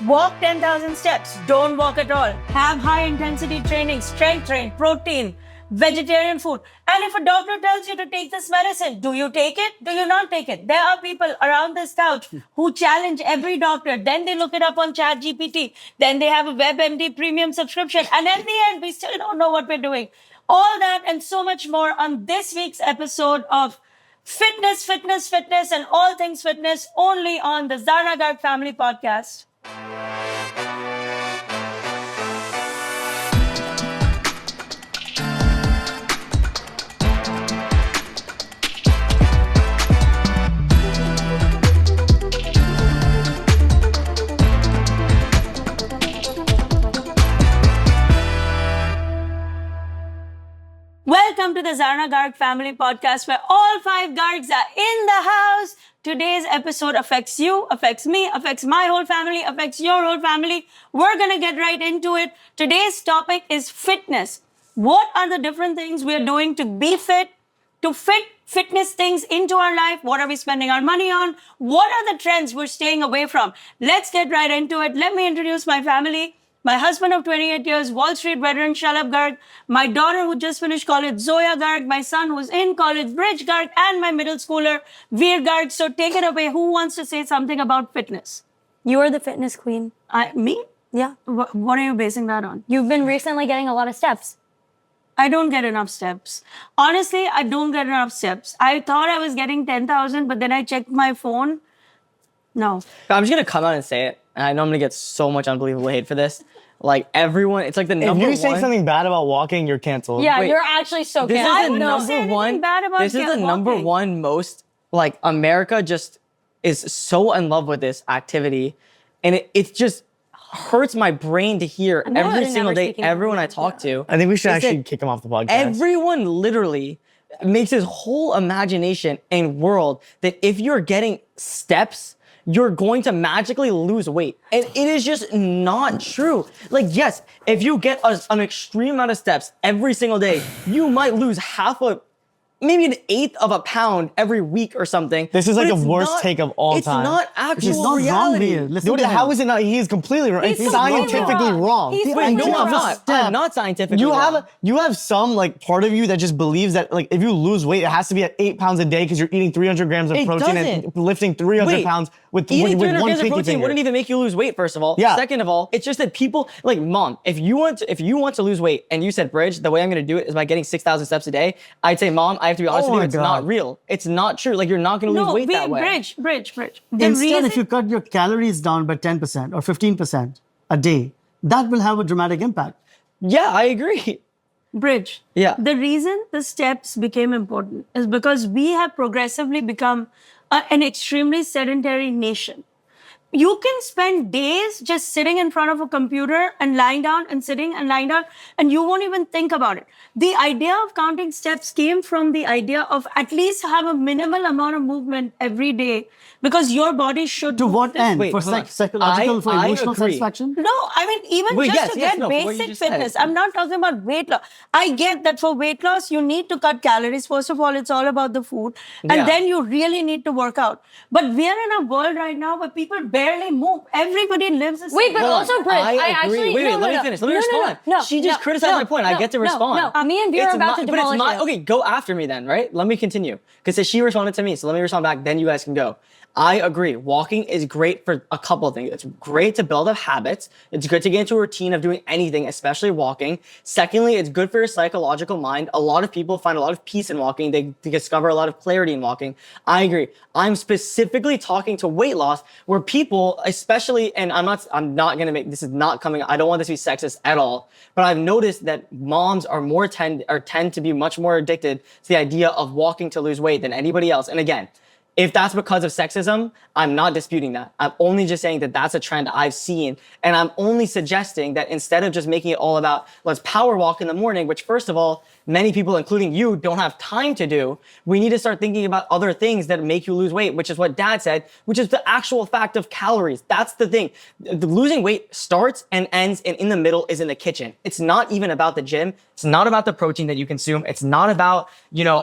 Walk 10,000 steps. Don't walk at all. Have high intensity training, strength train, protein, vegetarian food. And if a doctor tells you to take this medicine, do you take it? Do you not take it? There are people around this couch who challenge every doctor. Then they look it up on ChatGPT. Then they have a WebMD premium subscription. And at the end, we still don't know what we're doing. All that and so much more on this week's episode of Fitness, and all things fitness only on the Zarna Garg Family Podcast. Welcome to the Zarna Garg Family Podcast, where all 5 Gargs are in the house. Today's episode affects you, affects me, affects my whole family, affects your whole family. We're going to get right into it. Today's topic is fitness. What are the different things we are doing to be fit, to fit fitness things into our life? What are we spending our money on? What are the trends we're staying away from? Let's get right into it. Let me introduce my family. My husband of 28 years, Wall Street veteran, Shalabh Garg. My daughter who just finished college, Zoya Garg. My son who's in college, Bridge Garg. And my middle schooler, Veer Garg. So take it away. Who wants to say something about fitness? You are the fitness queen. Me? Yeah. What are you basing that on? You've been recently getting a lot of steps. I don't get enough steps. Honestly, I don't get enough steps. I thought I was getting 10,000, but then I checked my phone. No. I'm just going to come out and say it. And I know I'm going to get so much unbelievable hate for this. Like everyone, it's like the number one. If you say something bad about walking, you're canceled. Yeah, Wait, you're actually so This canceled. is the number one. This is the number one most, like, America just is so in love with this activity. And it just hurts my brain to hear every single day, everyone I talk to. I think we should actually kick him off the podcast. Everyone literally makes this whole imagination and world that if you're getting steps, you're going to magically lose weight. And it is just not true. Like, yes, if you get an extreme amount of steps every single day, you might lose maybe an eighth of a pound every week or something. This is like the worst take of all It's time. not actual reality. Dude, how is it not? He is completely wrong. It's scientifically wrong. Wait, no, I'm not. I'm not scientifically wrong. You have some like part of you that just believes that like if you lose weight, it has to be at 8 pounds a day because you're eating 300 grams of protein and lifting 300 pounds with eating 300 one grams of pinky protein finger. wouldn't even make you lose weight, first of all. Yeah. Second of all, it's just that people, like, Mom, if you want to lose weight and you said, Bridge, the way I'm going to do it is by getting 6,000 steps a day, I'd say, Mom, I have to be honest with you, it's not real. It's not true. Like, you're not going to lose weight that way. Bridge. Instead, if you cut your calories down by 10% or 15% a day, that will have a dramatic impact. Yeah, I agree. Bridge. Yeah. The reason the steps became important is because we have progressively become an extremely sedentary nation. You can spend days just sitting in front of a computer and lying down and sitting and lying down, and you won't even think about it. The idea of counting steps came from the idea of at least have a minimal amount of movement every day because your body should. To what end? Wait, for psychological, for emotional agree. satisfaction? No, I mean, even just to get basic fitness. I'm not talking about weight loss. I get that for weight loss, you need to cut calories. First of all, it's all about the food. And then you really need to work out. But we're in a world right now where people barely move. Everybody lives a Wait, but also, Bridge, I agree. Wait, let me finish. Let me respond. She just criticized my point. I get to respond. No, me and Veer are about to demolish you. Okay, go after me then, right? Let me continue. Because she responded to me, so let me respond back, then you guys can go. I agree. Walking is great for a couple of things. It's great to build up habits. It's good to get into a routine of doing anything, especially walking. Secondly, it's good for your psychological mind. A lot of people find a lot of peace in walking. They discover a lot of clarity in walking. I agree. I'm specifically talking to weight loss where people, especially, and I'm not going to make, this is not coming, I don't want this to be sexist at all, but I've noticed that moms are tend to be much more addicted to the idea of walking to lose weight than anybody else. And again, if that's because of sexism, I'm not disputing that. I'm only just saying that that's a trend I've seen. And I'm only suggesting that instead of just making it all about let's power walk in the morning, which first of all, many people, including you, don't have time to do, we need to start thinking about other things that make you lose weight, which is what Dad said, which is the actual fact of calories. That's the thing. The losing weight starts and ends, and in the middle is in the kitchen. It's not even about the gym. It's not about the protein that you consume. It's not about,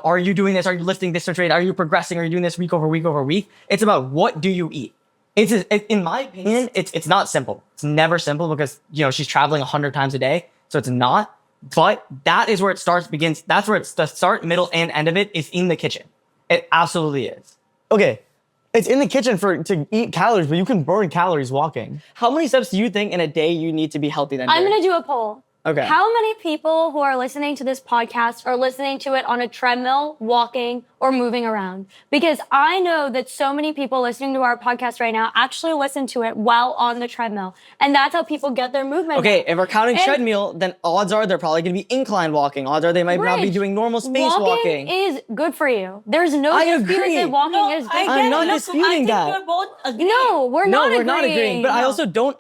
are you doing this? Are you lifting this much weight? Are you progressing? Are you doing this week over week over week? It's about what do you eat? In my opinion, it's not simple. It's never simple because she's traveling 100 times a day, so it's not. But that is where it begins. That's where it's the start, middle, and end of it is in the kitchen. It absolutely is. Okay, it's in the kitchen to eat calories, but you can burn calories walking. How many steps do you think in a day you need to be healthy then? I'm going to do a poll. Okay. How many people who are listening to this podcast are listening to it on a treadmill, walking, or moving around? Because I know that so many people listening to our podcast right now actually listen to it while on the treadmill. And that's how people get their movement. Okay, if we're counting treadmill, then odds are they're probably going to be incline walking. Odds are they might not be doing normal space walking. Walking is good for you. There's no dispute that walking is good. I'm not disputing that. We're both agreeing. No, we're not agreeing. But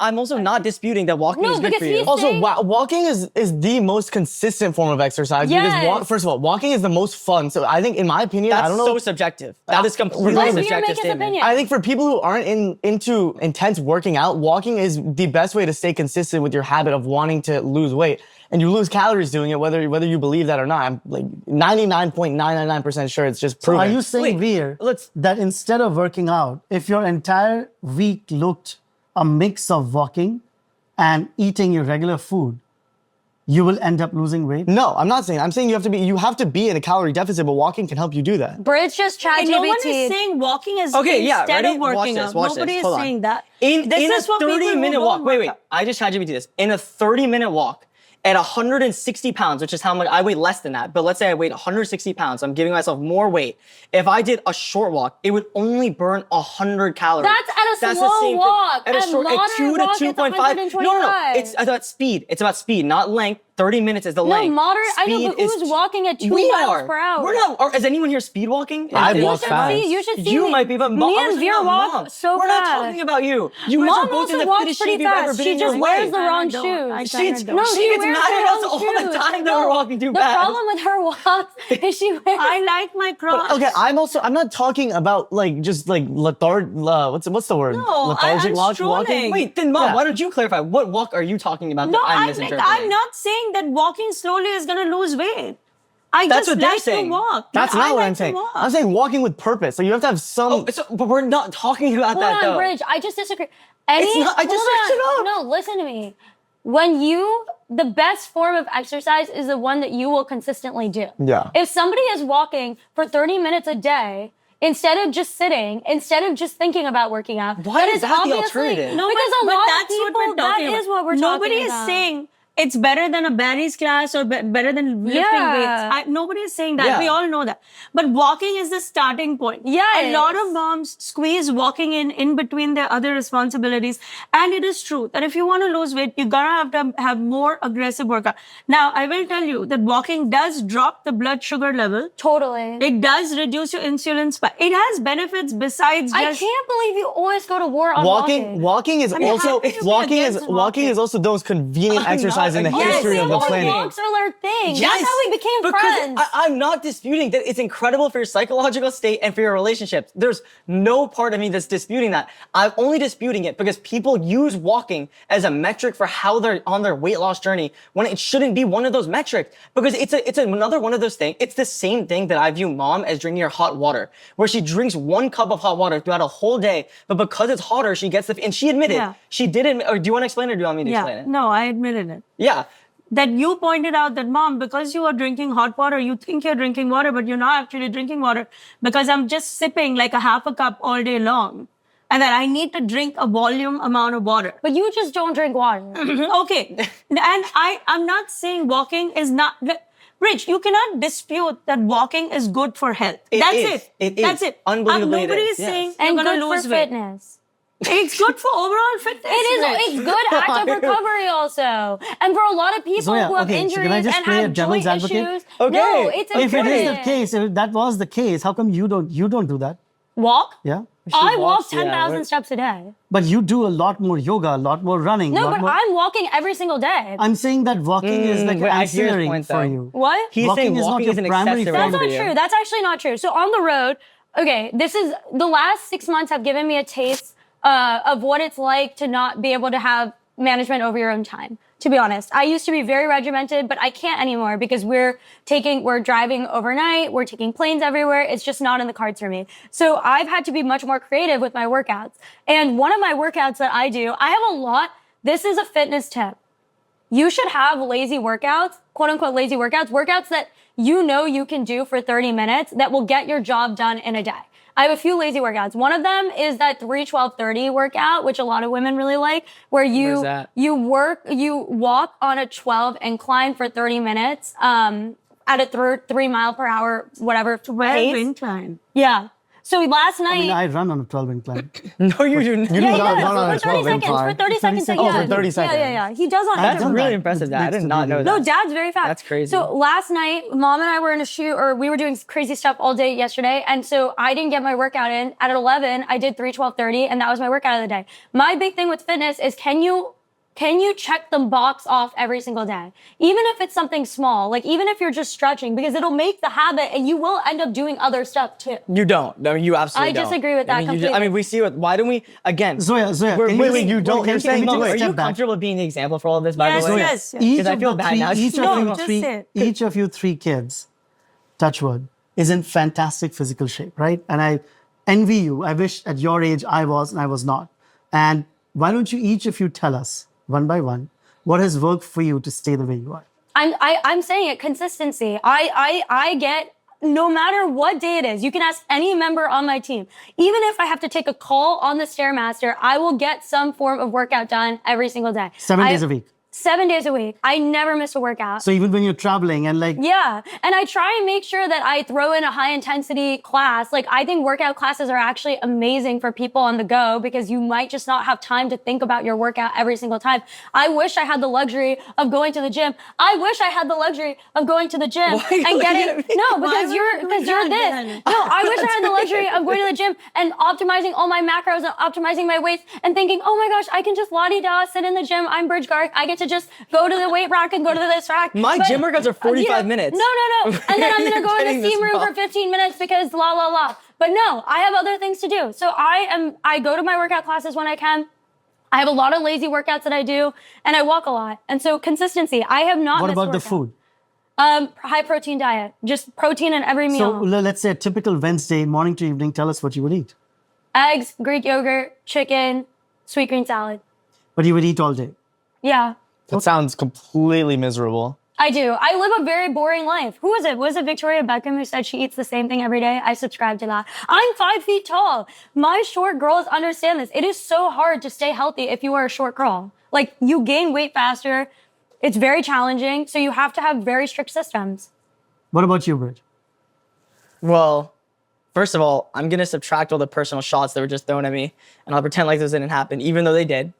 I'm also not disputing that walking is good for you. Also, walking is the most consistent form of exercise. Yes. Because first of all, walking is the most fun. So I think, in my opinion, I don't know. That's so subjective. That is completely Let's subjective make his statement. opinion. I think for people who aren't into intense working out, walking is the best way to stay consistent with your habit of wanting to lose weight. And you lose calories doing it, whether you believe that or not. I'm like 99.999% sure it's just proven. Are you saying, Veer, that instead of working out, if your entire week looked a mix of walking and eating your regular food, you will end up losing weight? No, I'm not saying. I'm saying you have to be in a calorie deficit, but walking can help you do that. Bridge just ChatGPT. No one is saying walking is instead of working out. Nobody is saying that. In a 30-minute walk. Wait. I just ChatGPT this. In a 30-minute walk, at 160 pounds, which is how much I weigh less than that, but let's say I weighed 160 pounds, I'm giving myself more weight. If I did a short walk, it would only burn 100 calories. That's at a slow walk. At a short, moderate 2 to walk, 2.5. No. It's about speed. It's about speed, not length. 30 minutes is the length. No, moderate. I know, but who's walking at 2 miles per hour? We're not. Is anyone here speed walking? I walk fast. You should see You me. might be, but me and Veer walk so We're fast. not talking about you. You guys Mom are both in the walks fittest pretty shape you've ever fast. been She in your just wears the life. wrong don't. shoes. She gets No, mad wears at the us wrong all the shoes. time that we're walking too the fast. The problem with her walk is she wears. I like my Crocs. Okay, I'm not talking about just what's the word? No, lethargic I'm walking. strolling. Wait, then Mom, why don't you clarify? What walk are you talking about No, that I'm I'm misinterpreting? not saying that walking slowly is going to lose weight. I That's just what they're like saying. to walk. That's I not what like I'm to saying. walk. I'm saying walking with purpose. So you have to have some. But we're not talking about that Hold on, though. Bridge. I just disagree. It's not- I just searched it up. No, listen to me. The best form of exercise is the one that you will consistently do. Yeah. If somebody is walking for 30 minutes a day, instead of just sitting, instead of just thinking about working out, Why that is that the obviously- alternative? No, because but a lot that's of people, what we're talking that about. is what we're Nobody talking is about. saying it's better than a Barry's class or better than lifting Yeah. weights. Nobody is saying that. Yeah. We all know that. But walking is the starting point. Yes. A lot of moms squeeze walking in between their other responsibilities. And it is true that if you want to lose weight, you're going to have to have more aggressive workout. Now, I will tell you that walking does drop the blood sugar level. Totally. It does reduce your insulin spike. It has benefits besides I just... can't believe you always go to war on walking. Walking is mean, also how can you be walking against walking is also the most convenient exercise in the against history of the Yes, planet. walks are their thing. That's how we became friends. I'm not disputing that it's incredible for your psychological state and for your relationships. There's no part of me that's disputing that. I'm only disputing it because people use walking as a metric for how they're on their weight loss journey when it shouldn't be one of those metrics. Because it's another one of those things. It's the same thing that I view Mom as drinking her hot water, where she drinks 1 cup of hot water throughout a whole day, but because it's hotter, she gets and she admitted, she did admit, or do you want to explain it or do you want me to explain it? No, I admitted it. Yeah. That you pointed out that, Mom, because you are drinking hot water, you think you're drinking water, but you're not actually drinking water because I'm just sipping like a half a cup all day long. And that I need to drink a volume amount of water. But you just don't drink water. Okay. And I'm not saying walking is not... Rich, you cannot dispute that walking is good for health. That's it. It is. That's it. Unbelievably it Nobody is, is yes. saying And you're going good to lose for weight. fitness. It's good for overall fitness. It's good active recovery also. And for a lot of people Zoya, who have okay, so injuries can I just and play a have devil's joint advocate? issues. Okay. No, it's important. If it is the case, if that was the case, how come you don't do that? Walk? Yeah. I walk walks, yeah, 10,000 we're- steps a day. But you do a lot more yoga, a lot more running. No, lot but more... I'm walking every single day. I'm saying that walking is like wait, I hear his ancillary point, for though. you. What? He's Walking saying is not walking your is an primary accessory form. That's for not you. true. That's actually not true. So on the road, okay, the last 6 months have given me a taste of what it's like to not be able to have management over your own time, to be honest. I used to be very regimented, but I can't anymore because we're driving overnight, we're taking planes everywhere. It's just not in the cards for me. So I've had to be much more creative with my workouts. And one of my workouts that I do, I have a lot. This is a fitness tip. You should have lazy workouts, quote unquote lazy workouts that you know you can do for 30 minutes that will get your job done in a day. I have a few lazy workouts. One of them is that 3-12-30 workout, which a lot of women really like, where you walk on a 12 incline for 30 minutes at a 3 mile per hour, whatever 12 pace. incline. Yeah. So last night. I mean, I run on a 12 incline. No, you do not. You do not run on a for 30 12 seconds. incline. For 30 seconds. Oh, Yeah. for 30 seconds. Yeah. He does on That's interval. really impressive, Dad. I did not know that. No, Dad's very fast. That's crazy. So last night, Mom and I were in a shoot, or we were doing crazy stuff all day yesterday, and so I didn't get my workout in. At 11, I did 3-12-30, and that was my workout of the day. My big thing with fitness is can you check the box off every single day? Even if it's something small, like even if you're just stretching, because it'll make the habit and you will end up doing other stuff too. You don't. No, you absolutely I don't. disagree with that I mean, we see what, why don't we, again. Zoya, Wait, you don't, you're saying, no, are you step back. comfortable being the example for all of this, by Yes, the way? yes. Each Because I of feel the bad three- now. Each No, of you just three, say it. each of you three kids, touch wood, is in fantastic physical shape, right? And I envy you. I wish at your age I was and I was not. And why don't you each of you tell us one by one what has worked for you to stay the way you are? I'm saying it, consistency. I get, no matter what day it is, you can ask any member on my team. Even if I have to take a call on the Stairmaster, I will get some form of workout done every single day. 7 days a week. 7 days a week. I never miss a workout. So even when you're traveling and like, Yeah. And I try and make sure that I throw in a high intensity class. Like, I think workout classes are actually amazing for people on the go because you might just not have time to think about your workout every single time. I wish I had the luxury of going to the gym. I wish I had the luxury of going to the gym Why are you and looking getting, at me? no, Why because would you're you do this. that? No, I wish I had the luxury of going to the gym and optimizing all my macros and optimizing my weights and thinking, oh my gosh, I can just la-di-da, sit in the gym. I'm Bridge Garg. I get to just go to the weight rack and go to this rack. My But, gym workouts are 45 minutes. No. And then I'm going to go in Getting the steam this room for wrong. 15 minutes because la. But no, I have other things to do. So I go to my workout classes when I can. I have a lot of lazy workouts that I do, and I walk a lot. And so consistency, I have not what missed a about the workout. food? High protein diet, just protein in every So meal. let's say a typical Wednesday, morning to evening, tell us what you would eat. Eggs, Greek yogurt, chicken, sweet green salad. But you would eat all day. Yeah, That sounds completely miserable. I do. I live a very boring life. Who was it? Was it Victoria Beckham who said she eats the same thing every day? I subscribe to that. I'm 5 feet tall. My short girls understand this. It is so hard to stay healthy if you are a short girl. Like, you gain weight faster. It's very challenging. So you have to have very strict systems. What about you, Bridge? Well, first of all, I'm going to subtract all the personal shots that were just thrown at me, and I'll pretend like those didn't happen, even though they did.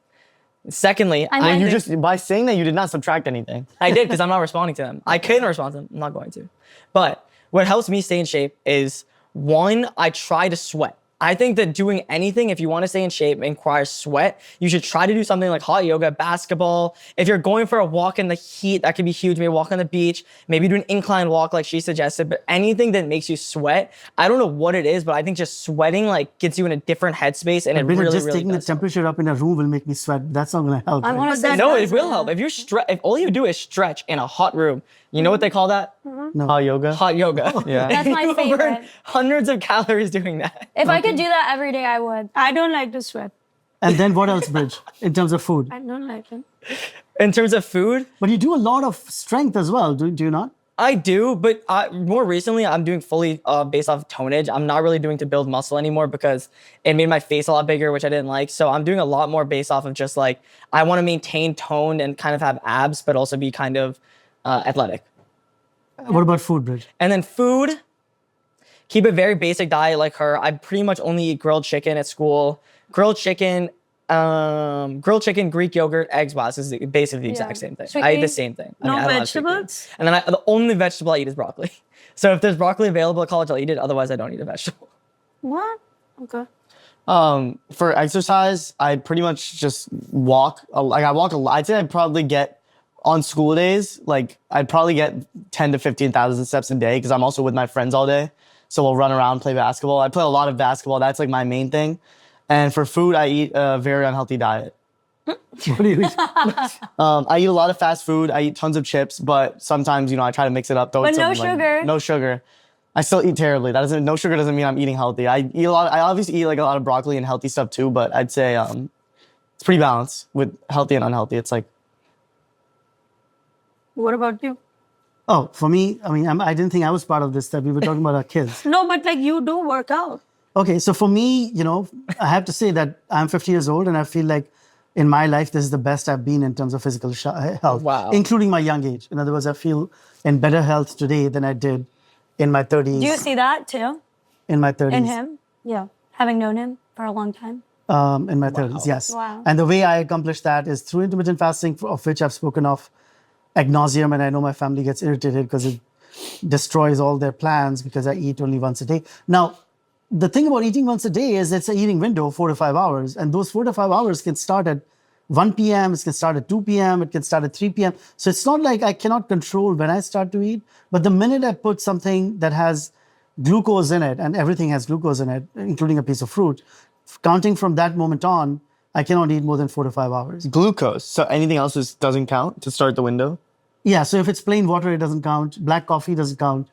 Secondly, I I mean, You think- just, by saying that, you did not subtract anything. I did because I'm not responding to them. I couldn't respond to them. I'm not going to. But what helps me stay in shape is, one, I try to sweat. I think that doing anything, if you want to stay in shape, requires sweat. You should try to do something like hot yoga, basketball. If you're going for a walk in the heat, that could be huge. Maybe walk on the beach. Maybe do an incline walk like she suggested. But anything that makes you sweat, I don't know what it is, but I think just sweating like gets you in a different headspace, and it Bridge, really, just really taking the does help. temperature up in a room will make me sweat. That's not going to help. I right? want to say No, does it will help. If you if all you do is stretch in a hot room, you know what they call that? Hot yoga. Hot yoga. Yeah. That's my You'll burn favorite. hundreds of calories doing that. If I could do that every day, I would. I don't like to sweat. And then what else, Bridge, in terms of food? I don't like it. In terms of food, But you do a lot of strength as well, do you not? I do, but more recently I'm doing fully based off tonnage. I'm not really doing to build muscle anymore because it made my face a lot bigger, which I didn't like. So I'm doing a lot more based off of just like, I want to maintain tone and kind of have abs, but also be kind of athletic. What about food, Bridge? And then food, keep a very basic diet like her. I pretty much only eat grilled chicken at school. Grilled chicken, Greek yogurt, eggs. Wow, this is basically the exact same thing. Sweet I eat the beans? same thing. No I don't have sweet beans. vegetables? And then the only vegetable I eat is broccoli. So if there's broccoli available at college, I'll eat it. Otherwise, I don't eat a vegetable. What? Okay. For exercise, I pretty much just walk. Like, I walk a lot. I'd say I'd probably get, on school days, like, I'd probably get 10 to 15,000 steps a day because I'm also with my friends all day. So we'll run around, play basketball. I play a lot of basketball. That's like my main thing. And for food, I eat a very unhealthy diet. What do you eat? I eat a lot of fast food. I eat tons of chips, but sometimes, I try to mix it up. But no sugar. No sugar. I still eat terribly. No sugar doesn't mean I'm eating healthy. I obviously eat like a lot of broccoli and healthy stuff too, but I'd say it's pretty balanced with healthy and unhealthy. It's like, What about you? Oh, for me, I didn't think I was part of this, that we were talking about our kids. No, but like you do work out. Okay, so for me, I have to say that I'm 50 years old and I feel like in my life, this is the best I've been in terms of physical health, Wow. including my young age. In other words, I feel in better health today than I did in my 30s. Do you see that too In my 30s. in him? Yeah. Having known him for a long time. In my 30s, yes. Wow. And the way I accomplish that is through intermittent fasting, of which I've spoken of ad nauseum, and I know my family gets irritated because it destroys all their plans because I eat only once a day. Now, the thing about eating once a day is it's an eating window, 4 to 5 hours, and those 4 to 5 hours can start at 1 p.m., it can start at 2 p.m., it can start at 3 p.m. So it's not like I cannot control when I start to eat, but the minute I put something that has glucose in it, and everything has glucose in it, including a piece of fruit, counting from that moment on, I cannot eat more than 4 to 5 hours. glucose. So anything else doesn't count to start the window? Yeah, so if it's plain water, it doesn't count. Black coffee doesn't count.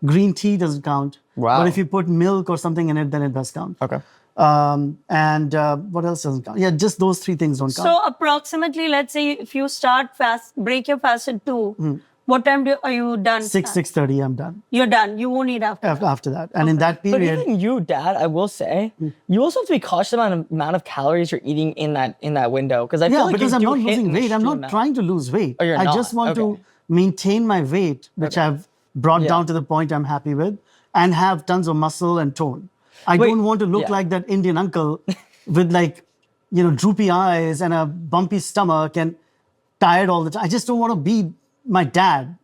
Green tea doesn't count. Wow. But if you put milk or something in it, then it does count. Okay. And what else doesn't count? Yeah, just those 3 things don't count. So approximately, let's say if you start break your fast at 2, what time are you done? 6:30, I'm done You're done. You won't eat after. after that. And in that But period, even you, Dad, I will say, you also have to be cautious about the amount of calories you're eating in that window. Because I feel like because you I'm do not hit losing an weight. I'm extreme not amount. trying to lose weight. Oh, you're I not? just want to Okay. maintain my weight, which I've brought Yeah. down to the point I'm happy with, and have tons of muscle and tone. I Wait, don't want to look yeah. like that Indian uncle with droopy eyes and a bumpy stomach and tired all the time. I just don't want to be my dad.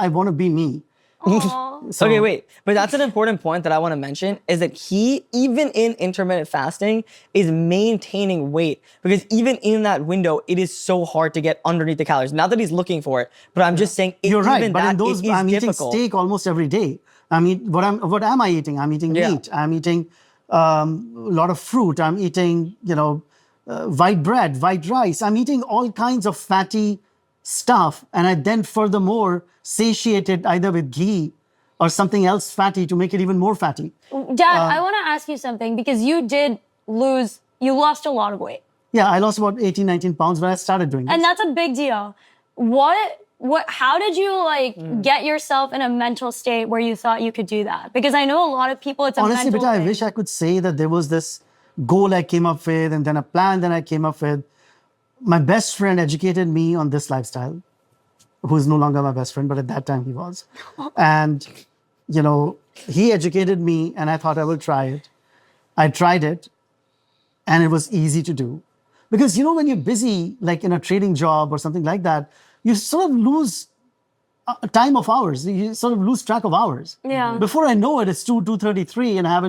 I want to be me. So- Okay, wait. But that's an important point that I want to mention is that he, even in intermittent fasting, is maintaining weight. Because even in that window, it is so hard to get underneath the calories. Not that he's looking for it, but I'm just saying You're right, even but that in those, it is I'm difficult. eating steak almost every day. What am I eating? I'm eating Yeah. meat. I'm eating a lot of fruit. I'm eating, white bread, white rice. I'm eating all kinds of fatty stuff, and I then furthermore satiate it either with ghee or something else fatty to make it even more fatty. Dad, I want to ask you something because you lost a lot of weight. Yeah, I lost about 18, 19 pounds when I started doing this. And that's a big deal. How did you get yourself in a mental state where you thought you could do that? Because I know a lot of people, it's a Honestly, mental Beta, I thing. wish I could say that there was this goal I came up with and then a plan that I came up with. My best friend educated me on this lifestyle, who is no longer my best friend, but at that time he was. And, he educated me and I thought I will try it. I tried it and it was easy to do. Because, when you're busy, like in a trading job or something like that, you sort of lose time of hours. You sort of lose track of hours. Yeah. Before I know it, it's 2:33 and I've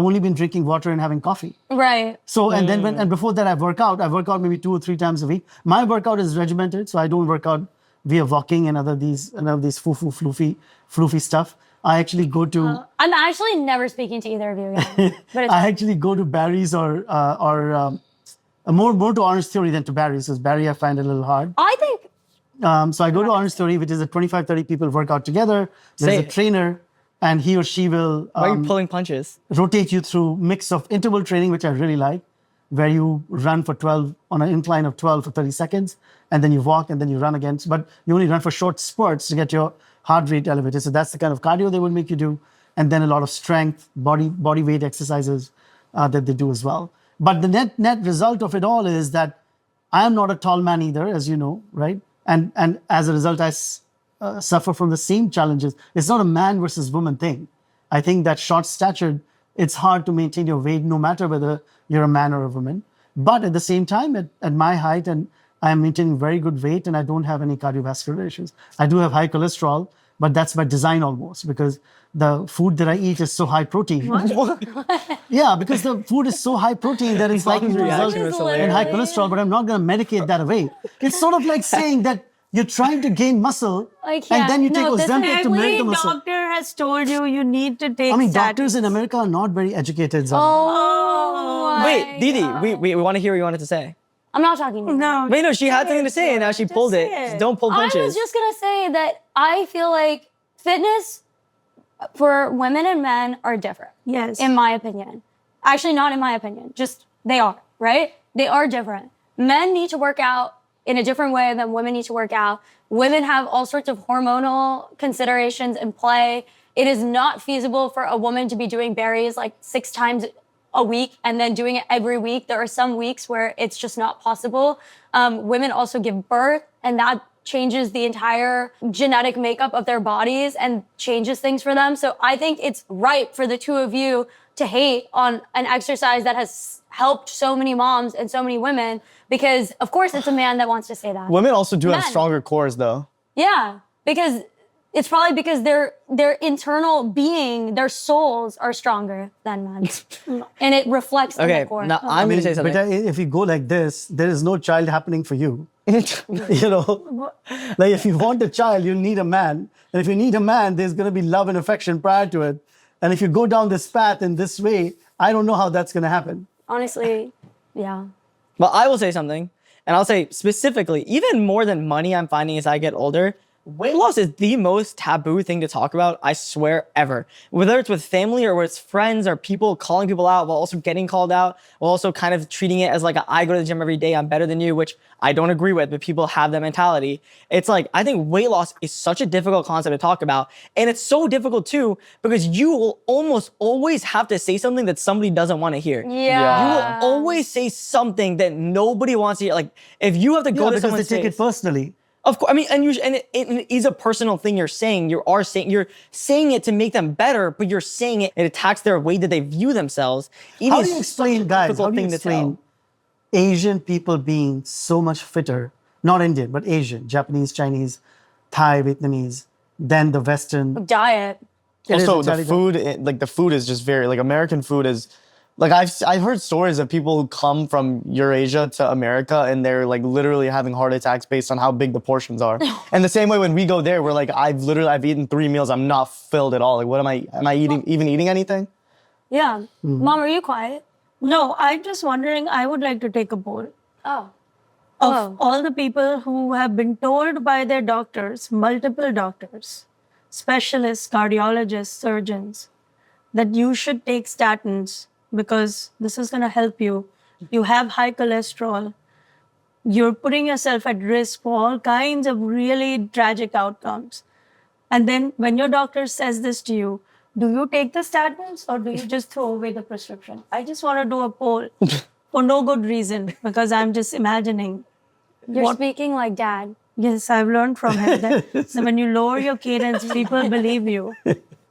only been drinking water and having coffee. Right. So, and then and before that I work out maybe 2 or 3 times a week. My workout is regimented, so I don't work out via walking and these floofy stuff. I actually go to, I'm actually never speaking to either of you again. But it's I actually go to Barry's or more to Orange Theory than to Barry's, because Barry I find a little hard. I think So I go to Orange Theory, which is a 25, 30 people work out together. There's Say a it. trainer, and he or she will Why are you pulling punches? rotate you through mix of interval training, which I really like, where you run for 12 on an incline of 12 for 30 seconds, and then you walk and then you run again. But you only run for short spurts to get your heart rate elevated. So that's the kind of cardio they will make you do. And then a lot of strength, body weight exercises that they do as well. But the net result of it all is that I am not a tall man either, as you know, right? And as a result, I suffer from the same challenges. It's not a man versus woman thing. I think that short statured, it's hard to maintain your weight no matter whether you're a man or a woman. But at the same time, at my height, and I am maintaining very good weight and I don't have any cardiovascular issues. I do have high cholesterol, but that's by design almost, because the food that I eat is so high protein. Yeah, because the food is so high protein that it's likely to result reaction was in high hilarious. cholesterol, but I'm not going to medicate that away. It's sort of like saying that you're trying to gain muscle I and can't. then you take No, this Ozempic to make Every the muscle. doctor has told you need to take I mean, statins. doctors in America are not very educated. Zarna. Oh, my Wait, Didi, God. we want to hear what you wanted to say. I'm not talking to you. No. Wait, no, she had something to say and now she pulled it. say it. Don't pull punches. I was just gonna say that I feel like fitness for women and men are different. Yes. In my opinion. Actually, not in my opinion. Just they are, right? They are different. Men need to work out in a different way than women need to work out. Women have all sorts of hormonal considerations in play. It is not feasible for a woman to be doing berries like 6 times a week and then doing it every week. There are some weeks where it's just not possible. Women also give birth, and that changes the entire genetic makeup of their bodies and changes things for them. So I think it's right for the two of you to hate on an exercise that has helped so many moms and so many women, because of course it's a man that wants to say that. Women also do have Men. stronger cores, though. Yeah, because it's probably because their internal being, their souls are stronger than men's. And it reflects in Okay, the core. now I'm going to say something. But if you go like this, there is no child happening for you. You know, like if you want a child, you need a man. And if you need a man, there's going to be love and affection prior to it. And if you go down this path in this way, I don't know how that's going to happen. Honestly, yeah. Well, I will say something, and I'll say specifically, even more than money, I'm finding as I get older, weight loss is the most taboo thing to talk about, I swear, ever. Whether it's with family or with friends or people calling people out while also getting called out, while also kind of treating it as like I go to the gym every day, I'm better than you, which I don't agree with, but people have that mentality. It's like, I think weight loss is such a difficult concept to talk about. And it's so difficult too, because you will almost always have to say something that somebody doesn't want to hear. Yeah. You will always say something that nobody wants to hear. Like, if you have to go to because someone's they take face, it personally. of course, I mean, and it is a personal thing you're saying. You're saying it to make them better, but you're saying it attacks their way that they view themselves. How do you explain, guys, how do you thing to explain tell. Asian people being so much fitter, not Indian, but Asian, Japanese, Chinese, Thai, Vietnamese, than the Western? Diet. It is Also, entirely the food, the food is just very, like, American food is, like, I've heard stories of people who come from Eurasia to America and they're like literally having heart attacks based on how big the portions are. And the same way when we go there, we're like, I've eaten 3 meals, I'm not filled at all. Like, what am I even eating anything? Yeah. Mom, are you quiet? No, I'm just wondering, I would like to take a poll Oh. of all the people who have been told by their doctors, multiple doctors, specialists, cardiologists, surgeons, that you should take statins because this is going to help you. You have high cholesterol. You're putting yourself at risk for all kinds of really tragic outcomes. And then when your doctor says this to you, do you take the statins or do you just throw away the prescription? I just want to do a poll for no good reason because I'm just imagining. You're speaking like dad. Yes, I've learned from him that when you lower your cadence, people believe you.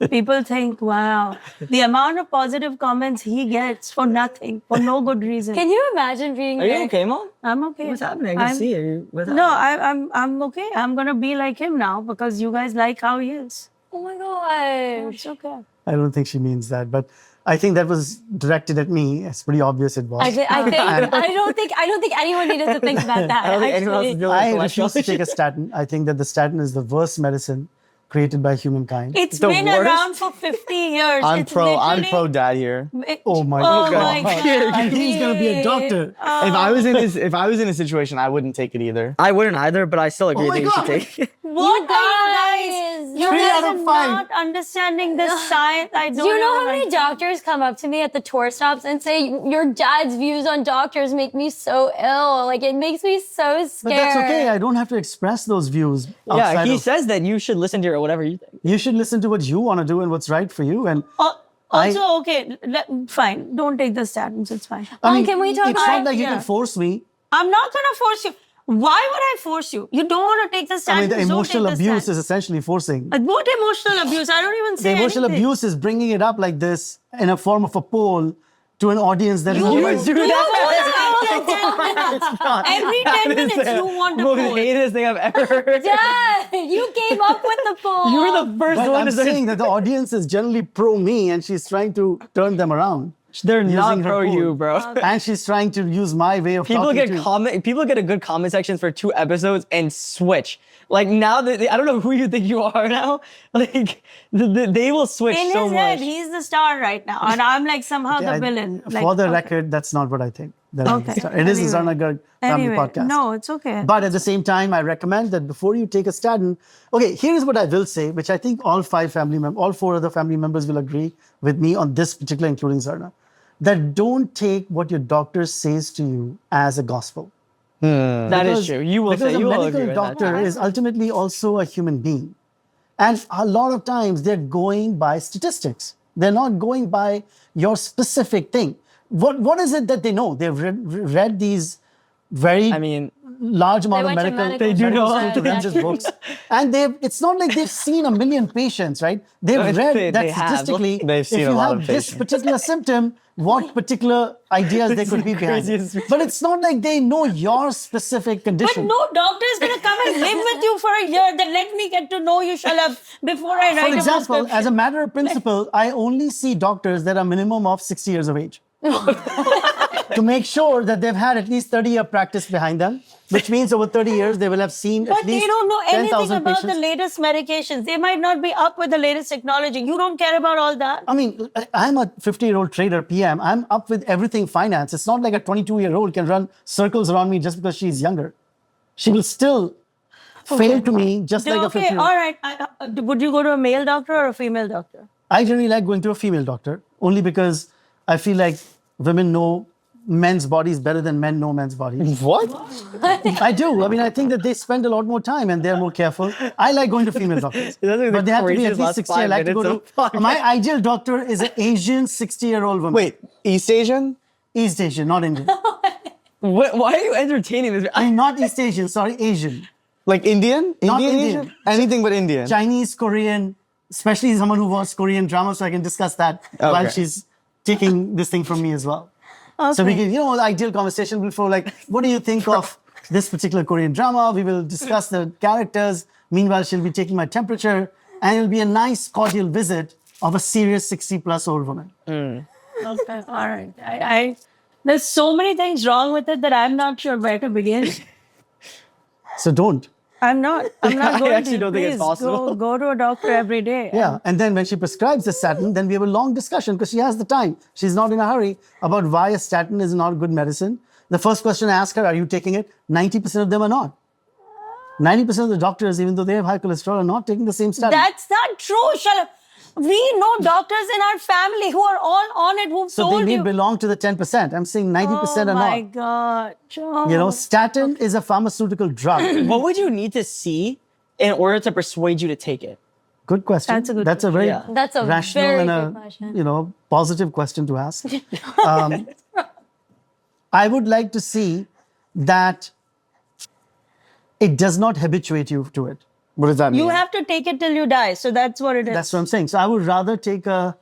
People think, wow, the amount of positive comments he gets for nothing, for no good reason. Can you imagine being Are you there? okay, Mom? I'm okay. What's happening? I can see you. What's No, happening? I'm okay. I'm gonna be like him now because you guys like how he is. Oh my gosh. It's okay. I don't think she means that, but I think that was directed at me. It's pretty obvious it was. I don't think anyone needed to think about that. I don't think anyone else is actually. dealing I with refuse to cholesterol take a statin. I think that the statin is the worst medicine created by humankind. It's The been worst? around for 50 years. I'm It's pro literally- dad here. Oh my Oh God. my God. I think he's gonna be a doctor. If I was in his situation, I wouldn't take it either. I wouldn't either, but I still agree my that you should God. take it. What You guys? You 3 guys out of are 5. not understanding this science. I don't Do you know how like many doctors come up to me at the tour stops and say, your dad's views on doctors make me so ill? Like, it makes me so scared. But that's okay. I don't have to express those views. Yeah, outside he of- says that you should listen to your whatever you think. You should listen to what you want to do and what's right for you. And Also, okay, fine. Don't take the statins. It's fine. Mom, can we talk it's about not like you yeah. can force me. I'm not gonna force you. Why would I force you? You don't want to take the statins. I mean, the don't emotional take the abuse statins. is essentially forcing. What emotional abuse? I don't even The say emotional anything. abuse is bringing it up like this in a form of a poll to an audience that is You otherwise- do that every 10 minutes. You want a Most poll. heinous thing I've ever heard. Dad, you came up with the poll. You were the first But one I'm to say saying that the audience is generally pro me and she's trying to turn them around. they're not using her pro poll. you, bro. And she's trying to use my way of People talking to People get a good comment sections for 2 episodes and switch. Like now that I don't know who you think you are now. Like they will switch In so his much. head, he's the star right now, and I'm like somehow Yeah, the villain. Like, For the okay. record, that's not what I think. then I can start. It is a Zarna Garg family podcast. No, it's okay. But at the same time, I recommend that before you take a statin, okay, here's what I will say, which I think all four other family members will agree with me on this particular, including Zarna, that don't take what your doctor says to you as a gospel. That is true. You will Because say a you will agree medical with doctor that. is ultimately also a human being. And a lot of times they're going by statistics. They're not going by your specific thing. What is it that they know? They've read these very large amount of went to medical medical They do medical know. school to read these books. And it's not like they've seen a million patients, right? They've read that have. statistically, They've if seen a you lot have of this patients. particular symptom, what particular ideas they could be behind. craziest- But it's not like they know your specific But condition. no doctor is going to come and live with you for a year. Then let me get to know you, Shalabh, before I write For a example, prescription. as a matter of principle, I only see doctors that are minimum of 60 years of age. To make sure that they've had at least 30-year practice behind them, which means over 30 years they will have seen But at least they don't know anything 10,000 about patients. the latest medications. They might not be up with the latest technology. You don't care about all that. I mean, I'm a 50-year-old trader, PM. I'm up with everything finance. It's not like a 22-year-old can run circles around me just because she's younger. She will still fail to me just like a Okay, 50-year-old. all right. Would you go to a male doctor or a female doctor? I generally like going to a female doctor only because I feel like women know men's bodies better than men know men's bodies. What? I do. I mean, I think that they spend a lot more time and they're more careful. I like going to female doctors. But they have to be at least 60. I like to go to... My ideal doctor is an Asian 60-year-old woman. Wait, East Asian? East Asian, not Indian. Why are you entertaining this? I mean, not East Asian, sorry, Asian. Like Indian? Not Indian? Indian. Asian? Anything but Indian. Chinese, Korean, especially someone who watches Korean drama, so I can discuss that while Okay. she's taking this thing from me as well. So we can, the ideal conversation will flow like, what do you think of this particular Korean drama? We will discuss the characters. Meanwhile, she'll be taking my temperature and it'll be a nice cordial visit of a serious 60+ old woman. Okay, all right. There's so many things wrong with it that I'm not sure where to begin. So don't. I'm not going actually to. don't think it's Please, possible. Go to a doctor every day. Yeah. And then when she prescribes the statin, then we have a long discussion because she has the time. She's not in a hurry about why a statin is not good medicine. The first question I ask her, are you taking it? 90% of them are not. 90% of the doctors, even though they have high cholesterol, are not taking the same statin. That's not true, Shalabh. We know doctors in our family who are all on it, who've So they told may you. belong to the 10%. I'm saying 90% are Oh my not. God. John. Statin is a pharmaceutical drug. What would you need to see in order to persuade you to take it? Good question. That's a good That's a very question. That's a rational very and good question. positive question to ask. I would like to see that it does not habituate you to it. What does that mean? You have to take it till you die. So that's what it is. That's what I'm saying. So I would rather take a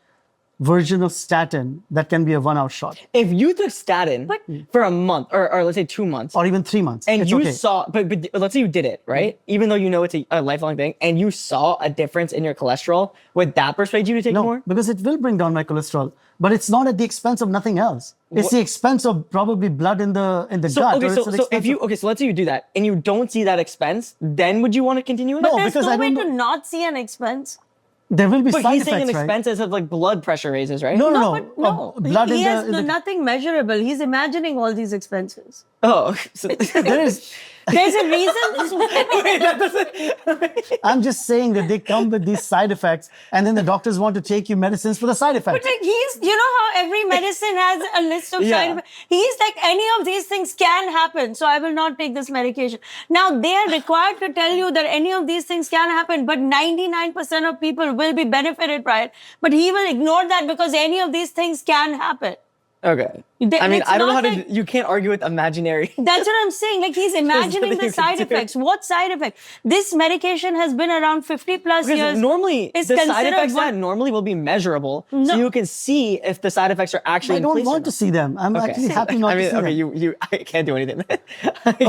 version of statin that can be a 1-hour shot If you took statin for a month, or let's say 2 months, or even 3 months. and it's you okay. saw, but let's say you did it, right? Even though you know it's a lifelong thing, and you saw a difference in your cholesterol, would that persuade you to take No, more? because it will bring down my cholesterol, but it's not at the expense of nothing else. It's the expense of probably blood in the So gut. okay, or it's so the if expense you of- so let's say you do that, and you don't see that expense, then would you want to continue it? No, There's because no I way don't to know. not see an expense. There will be But side he's saying an effects, right? expense as of like blood pressure raises, right? No. But no, Blood he in has the nothing measurable. He's imagining all these expenses. Oh, so, there is. There's a reason. I'm just saying that they come with these side effects, and then the doctors want to take you medicines for the side effects. Like you know how every medicine has a list of Yeah. side effects? He's like, any of these things can happen, so I will not take this medication. Now, they are required to tell you that any of these things can happen, but 99% of people will be benefited by it. But he will ignore that because any of these things can happen. okay. They- I mean, it's I don't know not how like- to. You can't argue with imaginary. That's what I'm saying. Like, he's imagining nothing the you can side do. effects. What side effect? This medication has been around 50 plus Because years. normally It's the side considered effects one- that normally will be measurable, No. so you can see if the side effects are actually. I in don't place or want to not. see them. I'm actually happy not I mean, to see okay, them. you I can't do anything.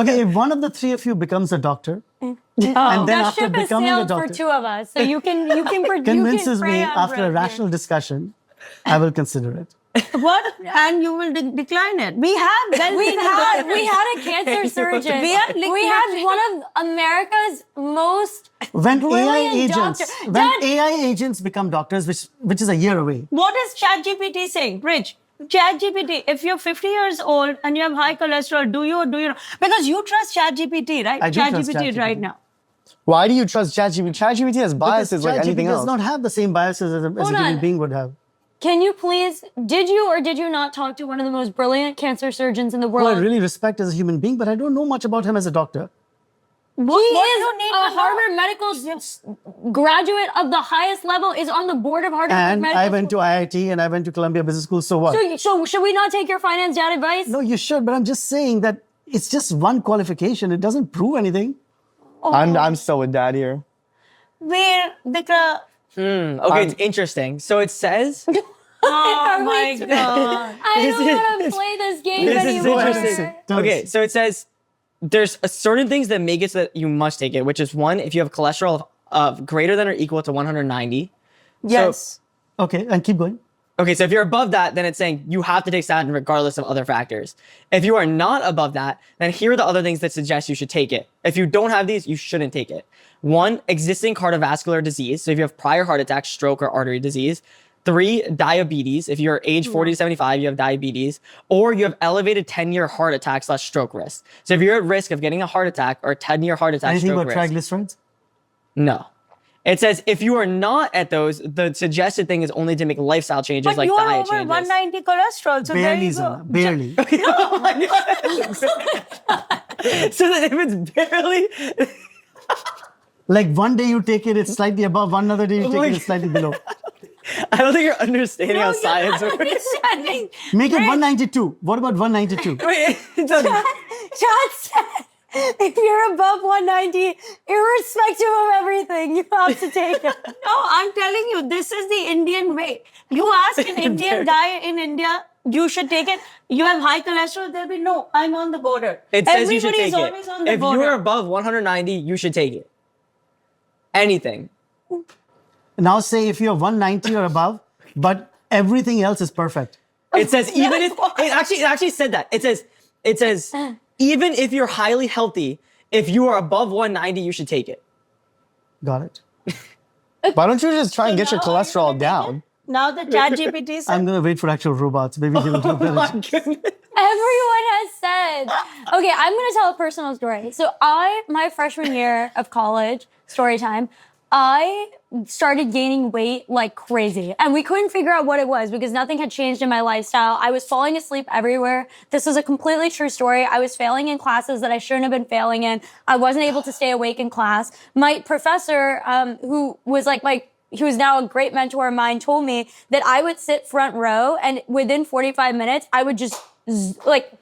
Okay, if one of the three of you becomes a doctor, and then That after ship has becoming a sailed for doctor, two of us, so you can convinces me pray on after a bread rational discussion, I will consider it. What? And you will decline it. We had We had a cancer surgeon. We had one of America's most When AI brilliant agents, doctor. when Dad- AI agents become doctors, which is a year away. What is ChatGPT saying? Rich, ChatGPT, if you're 50 years old and you have high cholesterol, do you or do you not? Because you trust ChatGPT, right? I do trust ChatGPT right ChatGPT. now. Why do you trust ChatGPT? ChatGPT has biases like ChatGPT anything does else. not have the same biases as a Hold human on. being would have. Can you please, did you or did you not talk to one of the most brilliant cancer surgeons in the Who world? I really respect as a human being, but I don't know much about him as a doctor. He What do is you need a to know? Harvard medical graduate of the highest level, is on the board of Harvard And Medical I went to School. IIT and I went to Columbia Business School, so what? So should we not take your finance dad advice? No, you should, but I'm just saying that it's just one qualification. It doesn't prove anything. I'm still with Dad here. Where the Okay, it's interesting. So it says. oh my god. I don't want to This is- play this game This is anymore. interesting. Tell us. Okay, so it says there's certain things that make it so that you must take it, which is one, if you have cholesterol of greater than or equal to 190. Yes. Okay, and keep going. Okay, so if you're above that, then it's saying you have to take statin regardless of other factors. If you are not above that, then here are the other things that suggest you should take it. If you don't have these, you shouldn't take it. One, existing cardiovascular disease. So if you have prior heart attack, stroke, or artery disease. 3, diabetes. If you're age 40 to 75, you have diabetes, or you have elevated 10-year heart attack / stroke risk. So if you're at risk of getting a heart attack or a 10-year heart attack, Anything stroke about risk. triglycerides? No. It says if you are not at those, the suggested thing is only to make lifestyle changes But like you are diet over changes. 190 cholesterol, so there Barely, you go. Zarna, barely. Oh my God. So that if it's barely, Like one day you take it, it's slightly above. One other day you take my it, it's slightly below. I don't think you're understanding how No, science you're works. understanding. Make it 192. What about 192? Wait, it doesn't- Chad said, if you're above 190, irrespective of everything, you have to take it. No, I'm telling you, this is the Indian way. You ask an Indian guy in India, you should take it. You have high cholesterol, they'll be no, I'm on the border. It says you should Everybody is take always it. on the If border. you're above 190, you should take it. Anything. Now say if you're 190 or above, but everything else is perfect. It says even if it actually said that. It says even if you're highly healthy, if you are above 190, you should take it. Got it. Why don't you just try and get your now are you cholesterol gonna take down? Now the ChatGPT said, I'm going to wait for actual robots. Maybe they will do Oh my better. goodness. Everyone has said. Okay, I'm going to tell a personal story. So my freshman year of college, story time, I started gaining weight like crazy. And we couldn't figure out what it was because nothing had changed in my lifestyle. I was falling asleep everywhere. This is a completely true story. I was failing in classes that I shouldn't have been failing in. I wasn't able to stay awake in class. My professor, who was he was now a great mentor of mine, told me that I would sit front row and within 45 minutes, I would just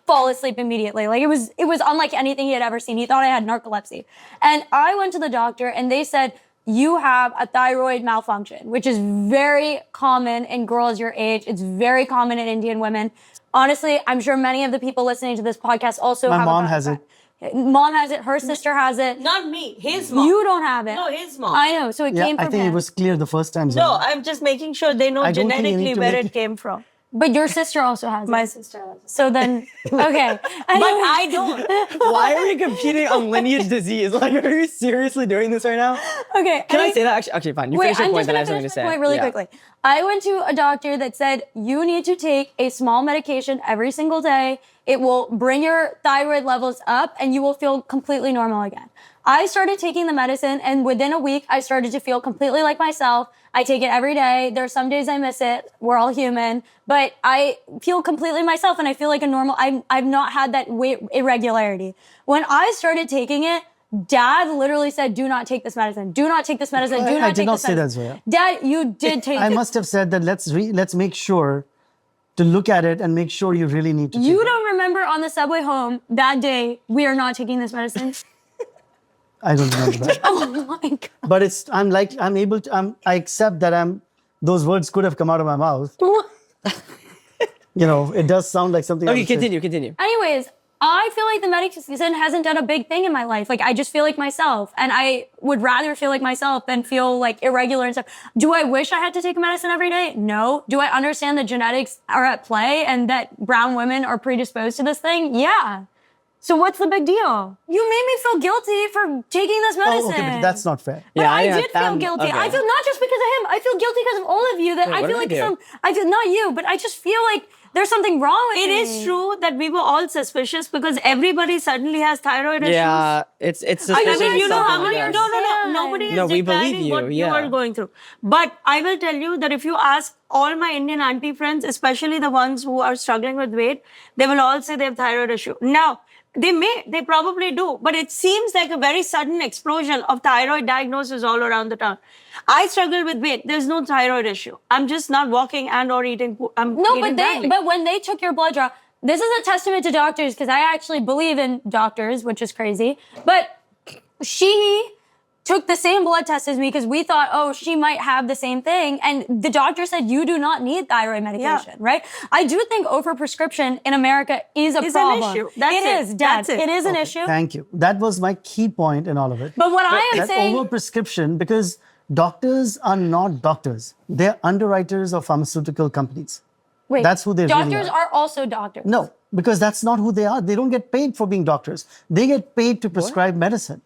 fall asleep immediately. Like it was unlike anything he had ever seen. He thought I had narcolepsy. And I went to the doctor and they said, you have a thyroid malfunction, which is very common in girls your age. It's very common in Indian women. Honestly, I'm sure many of the people listening to this podcast also My have mom a has it. Mom has it. Her sister has it. not me, his mom. You don't have it. No, his mom. I know. So it Yeah, came I from think him. it was clear the first time. No, Zarna. I'm just making sure they know I don't think you genetically need to where make it it- came from. But your sister also has My it. sister has it. So then, okay. But I don't. Why are we competing on lineage disease? Like, are you seriously doing this right now? Okay. Can I say that? Actually, fine. You Wait, finish your I'm point, just then I going have to something finish to my say. point really Yeah. quickly. I went to a doctor that said, you need to take a small medication every single day. It will bring your thyroid levels up and you will feel completely normal again. I started taking the medicine and within a week, I started to feel completely like myself. I take it every day. There's some days I miss it. We're all human, but I feel completely myself and I feel like a normal, I've not had that weight irregularity. When I started taking it, Dad literally said, do not take this medicine. Do not take this medicine. Do I not did take not this say that, medicine. Zoya. Dad, you did take I it. must have said that let's make sure to look at it and make sure you really need to take You it. don't remember on the subway home that day, we are not taking this medicine? I don't remember that. Oh my God. But I accept that those words could have come out of my mouth. It does sound like something I Okay, would say. continue. Anyways, I feel like the medicine hasn't done a big thing in my life. Like I just feel like myself and I would rather feel like myself than feel like irregular and stuff. Do I wish I had to take medicine every day? No. Do I understand that genetics are at play and that brown women are predisposed to this thing? Yeah. So what's the big deal? You made me feel guilty for taking this medicine. Oh, okay, but that's not fair. But Yeah, I yeah, did feel guilty. okay. I feel not just because of him. I feel guilty because of all of you. That Wait, I what feel did like I do? I feel not you, but I just feel like there's something wrong with It me. is true that we were all suspicious because everybody suddenly has thyroid issues. Yeah, it's I suspicious. mean, you know how something, many? yes. No. Nobody is No, we believe declaring you, what you yeah. are going through. But I will tell you that if you ask all my Indian auntie friends, especially the ones who are struggling with weight, they will all say they have thyroid issue. Now, they probably do, but it seems like a very sudden explosion of thyroid diagnosis all around the town. I struggle with weight. There's no thyroid issue. I'm just not walking and or eating. I'm No, eating badly. but when they took your blood draw, this is a testament to doctors because I actually believe in doctors, which is crazy. But she took the same blood test as me because we thought, oh, she might have the same thing. And the doctor said, you do not need thyroid medication, right? I do think overprescription in America is a It's problem. an issue. That's It it. is, Dad. That's it. It is an issue. Thank you. That was my key point in all of it. But what I am That saying... overprescription, because doctors are not doctors. They're underwriters of pharmaceutical companies. Wait, That's who they really doctors are. are also doctors. No, because that's not who they are. They don't get paid for being doctors. They get paid to prescribe medicine.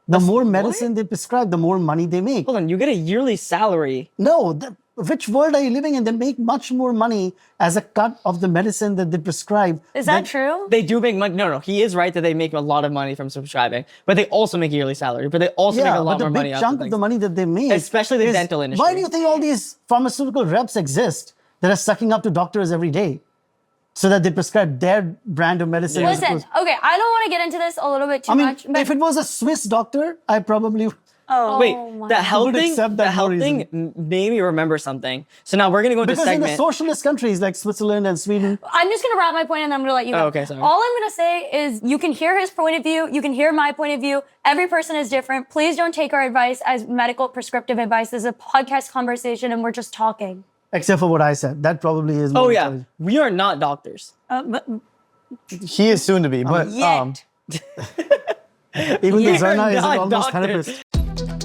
The more medicine they prescribe, the more money they make. Hold on, you get a yearly salary. No, which world are you living in? They make much more money as a cut of the medicine that they prescribe. Is that true? They do make money. No, he is right that they make a lot of money from subscribing, but they also make a yearly salary. But they also make a lot more but the money. big off chunk of things. the money that they make, Especially the is- dental industry. Why do you think all these pharmaceutical reps exist that are sucking up to doctors every day, so that they prescribe their brand of medicine? as Listen, opposed- okay, I don't want to get into this a little bit too I mean, much. But if it was a Swiss doctor, I probably. Wait, my the health would thing. accept The that health more thing made me remember something. So now we're gonna go into Because in the segment. socialist countries like Switzerland and Sweden, I'm just going to wrap my point and I'm going to let you go. Oh, okay, sorry. All I'm going to say is you can hear his point of view. You can hear my point of view. Every person is different. Please don't take our advice as medical prescriptive advice. This is a podcast conversation and we're just talking. except for what I said, that probably is. Oh more yeah, intelligent. we are not doctors. But He is soon to be, but yet. Even the You're Zarna is not almost doctors. therapist.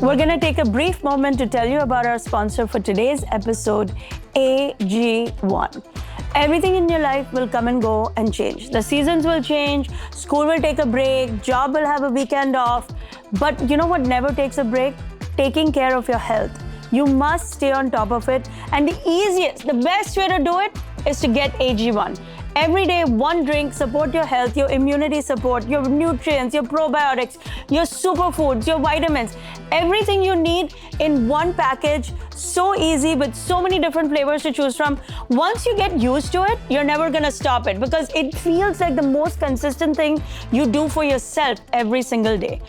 We're going to take a brief moment to tell you about our sponsor for today's episode, AG1. Everything in your life will come and go and change. The seasons will change, school will take a break, job will have a weekend off. But you know what never takes a break? Taking care of your health. You must stay on top of it. And the easiest, the best way to do it is to get AG1. Every day, one drink, support your health, your immunity support, your nutrients, your probiotics, your superfoods, your vitamins, everything you need in one package. So easy with so many different flavors to choose from. Once you get used to it, you're never gonna stop it because it feels like the most consistent thing you do for yourself every single day.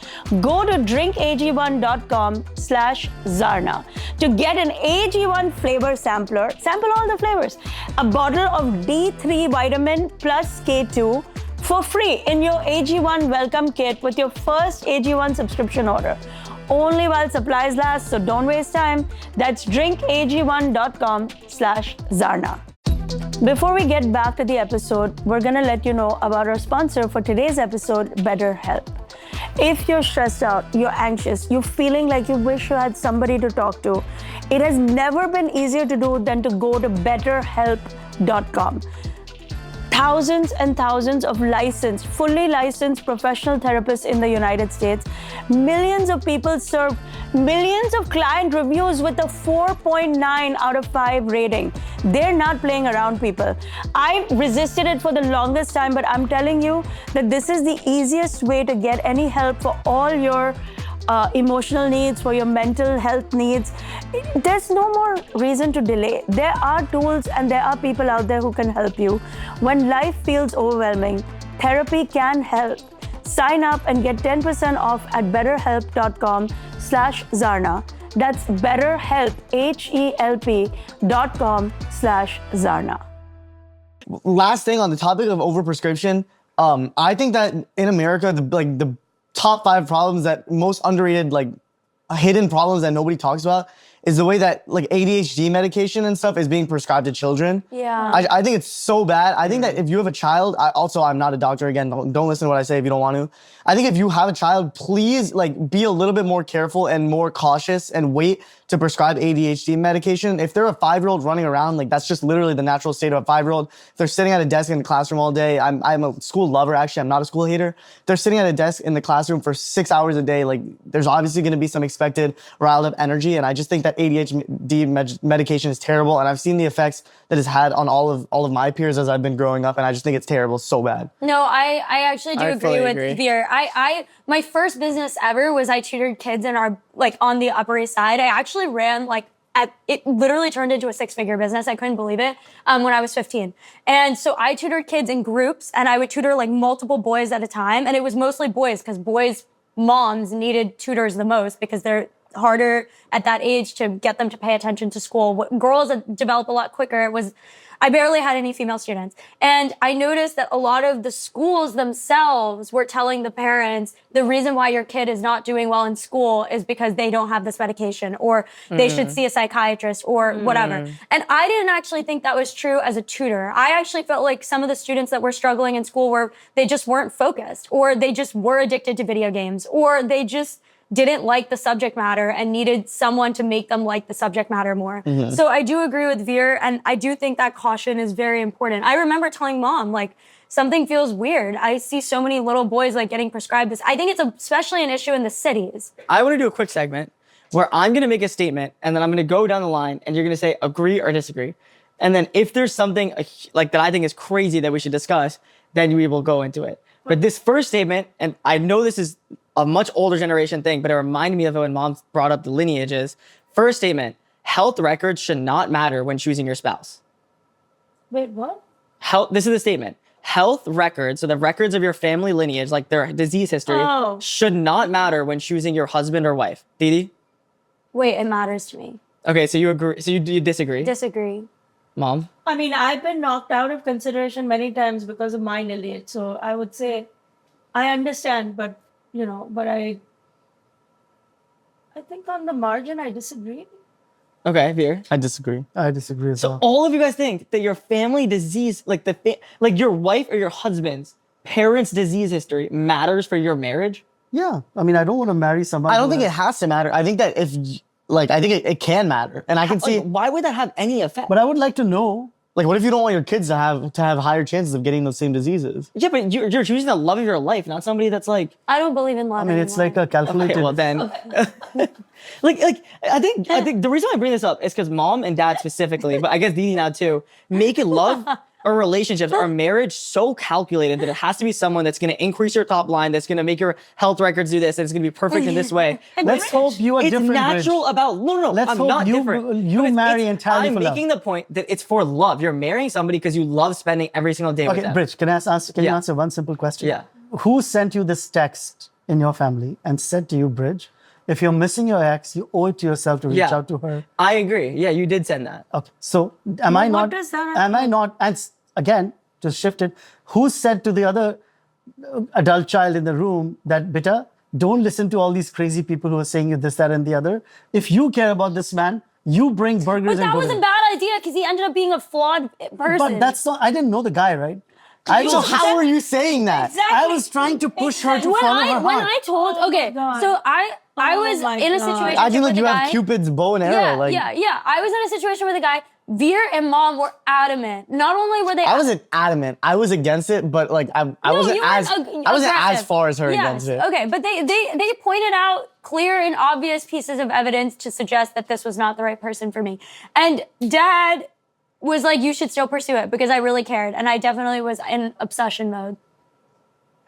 Go to drinkag1.com/Zarna to get an AG1 flavor sampler. Sample all the flavors. A bottle of D3 vitamin plus K2 for free in your AG1 welcome kit with your first AG1 subscription order. Only while supplies last, so don't waste time. That's drinkag1.com/Zarna. Before we get back to the episode, we're gonna let you know about our sponsor for today's episode, BetterHelp. If you're stressed out, you're anxious, you're feeling like you wish you had somebody to talk to, it has never been easier to do than to go to betterhelp.com. Thousands and thousands of fully licensed professional therapists in the United States. Millions of people served, millions of client reviews with a 4.9 out of 5 rating. They're not playing around, people. I resisted it for the longest time, but I'm telling you that this is the easiest way to get any help for all your emotional needs, for your mental health needs. There's no more reason to delay. There are tools and there are people out there who can help you. When life feels overwhelming, therapy can help. Sign up and get 10% off at betterhelp.com/Zarna. That's betterhelp, HELP.com/Zarna. last thing on the topic of overprescription, I think that in America, the top 5 problems that most underrated, hidden problems that nobody talks about is the way that ADHD medication and stuff is being prescribed to children. Yeah. I think it's so bad. I think that if you have a child, I'm not a doctor again, don't listen to what I say if you don't want to. I think if you have a child, please be a little bit more careful and more cautious and wait to prescribe ADHD medication. If they're a 5-year-old running around, that's just literally the natural state of a 5-year-old. If they're sitting at a desk in the classroom all day, I'm a school lover, actually, I'm not a school hater. If they're sitting at a desk in the classroom for 6 hours a day, there's obviously gonna be some expected riled up energy. And I just think that that ADHD medication is terrible, and I've seen the effects that it's had on all of my peers as I've been growing up, and I just think it's terrible so bad. No, I actually do I agree fully with agree. Veer. My first business ever was I tutored kids in our, like, on the Upper East Side. I actually ran, like, it literally turned into a 6-figure business. I couldn't believe it when I was 15. And so I tutored kids in groups, and I would tutor like multiple boys at a time. And it was mostly boys because boys' moms needed tutors the most because they're harder at that age to get them to pay attention to school. Girls develop a lot quicker. I barely had any female students. And I noticed that a lot of the schools themselves were telling the parents, the reason why your kid is not doing well in school is because they don't have this medication, or they should see a psychiatrist, or whatever. And I didn't actually think that was true as a tutor. I actually felt like some of the students that were struggling in school they just weren't focused, or they just were addicted to video games, or they just didn't like the subject matter and needed someone to make them like the subject matter more. So I do agree with Veer, and I do think that caution is very important. I remember telling mom, like, something feels weird. I see so many little boys like getting prescribed this. I think it's especially an issue in the cities. I want to do a quick segment where I'm going to make a statement, and then I'm going to go down the line, and you're going to say agree or disagree. And then if there's something like that I think is crazy that we should discuss, then we will go into it. But this first statement, and I know this is a much older generation thing, but it reminded me of it when mom brought up the lineages. First statement, health records should not matter when choosing your spouse. Wait, what? This is the statement. Health records, so the records of your family lineage, like their disease history, should not matter when choosing your husband or wife. Didi? Wait, it matters to me. Okay, so you agree, so you disagree? Disagree. Mom? I mean, I've been knocked out of consideration many times because of my lineage. So I would say I understand, but I think on the margin I disagree. Okay, Veer. I disagree. I disagree as So well. all of you guys think that your family disease, like like your wife or your husband's parents' disease history matters for your marriage? Yeah. I mean, I don't want to marry someone. I don't think it has to matter. I think that I think it can matter, and I can see. Like, why would that have any effect? But I would like to know. Like, what if you don't want your kids to have higher chances of getting those same diseases? Yeah, but you're choosing the love of your life, not somebody that's like. I don't believe in love I mean, it's like a calculated. Okay, well then, like I think the reason I bring this up is because mom and dad specifically, but I guess Didi now too, make love or relationships or marriage so calculated that it has to be someone that's going to increase your top line, that's going to make your health records do this, and it's going to be perfect in this way. Let's hope you are It's different. natural Bridge. about no. Let's I'm hope not you- different. you Because marry entirely I'm for love. making the point that it's for love. You're marrying somebody because you love spending every single day with Okay, them. Bridge, can you Yeah. answer one simple question? Yeah. Who sent you this text in your family and said to you, Bridge, if you're missing your ex, you owe it to yourself to reach Yeah. out to her? I agree. Yeah, you did send that. Okay. So am I What not? does that have Am to I not? And again, just shift it. Who said to the other adult child in the room that, Beta, don't listen to all these crazy people who are saying you this, that, and the other. If you care about this man, you bring burgers But and that go was to a him. bad idea because he ended up being a flawed person. But that's not. I didn't know the guy, right? I So was how are you saying that? Exactly. I was trying to push her to when follow her when heart. I told okay, God. so I was my in a God. situation I feel with like you a have guy. Cupid's bow and arrow. Yeah. I was in a situation with a guy. Veer and mom were adamant. Not only were they, I wasn't adamant. I was against it, but like I No, wasn't you as weren't I wasn't as aggressive. far as her Yes, against it. Okay, but they pointed out clear and obvious pieces of evidence to suggest that this was not the right person for me. And dad was like, you should still pursue it because I really cared. And I definitely was in obsession mode.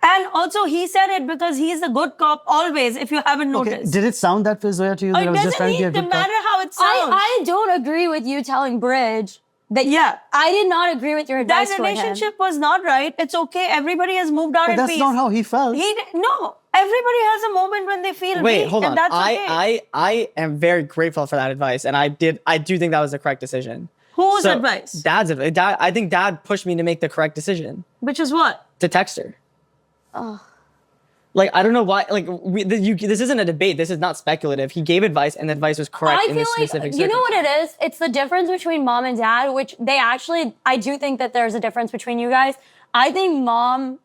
And also, he said it because he's a good cop always, if you haven't Okay, noticed. did it sound that way, Zoya, to you? That I It was just doesn't trying to be a need to good cop? matter how it sounds. I don't agree with you telling Bridge that Yeah. I did not agree with your advice That toward him. relationship was not right. It's okay. Everybody has moved out But in that's peace. not how he felt. No. Everybody has a moment when they feel Wait, weak, hold on. and that's okay. I am very grateful for that advice, and I do think that was the correct decision. Whose advice? Dad's advice. I think Dad pushed me to make the correct decision Which is what? to text her. Like, I don't know why. Like, this isn't a debate. This is not speculative. He gave advice, and the advice was correct I in feel this like, specific you know what circumstance. it is? It's the difference between mom and dad, which I do think that there's a difference between you guys. I think mom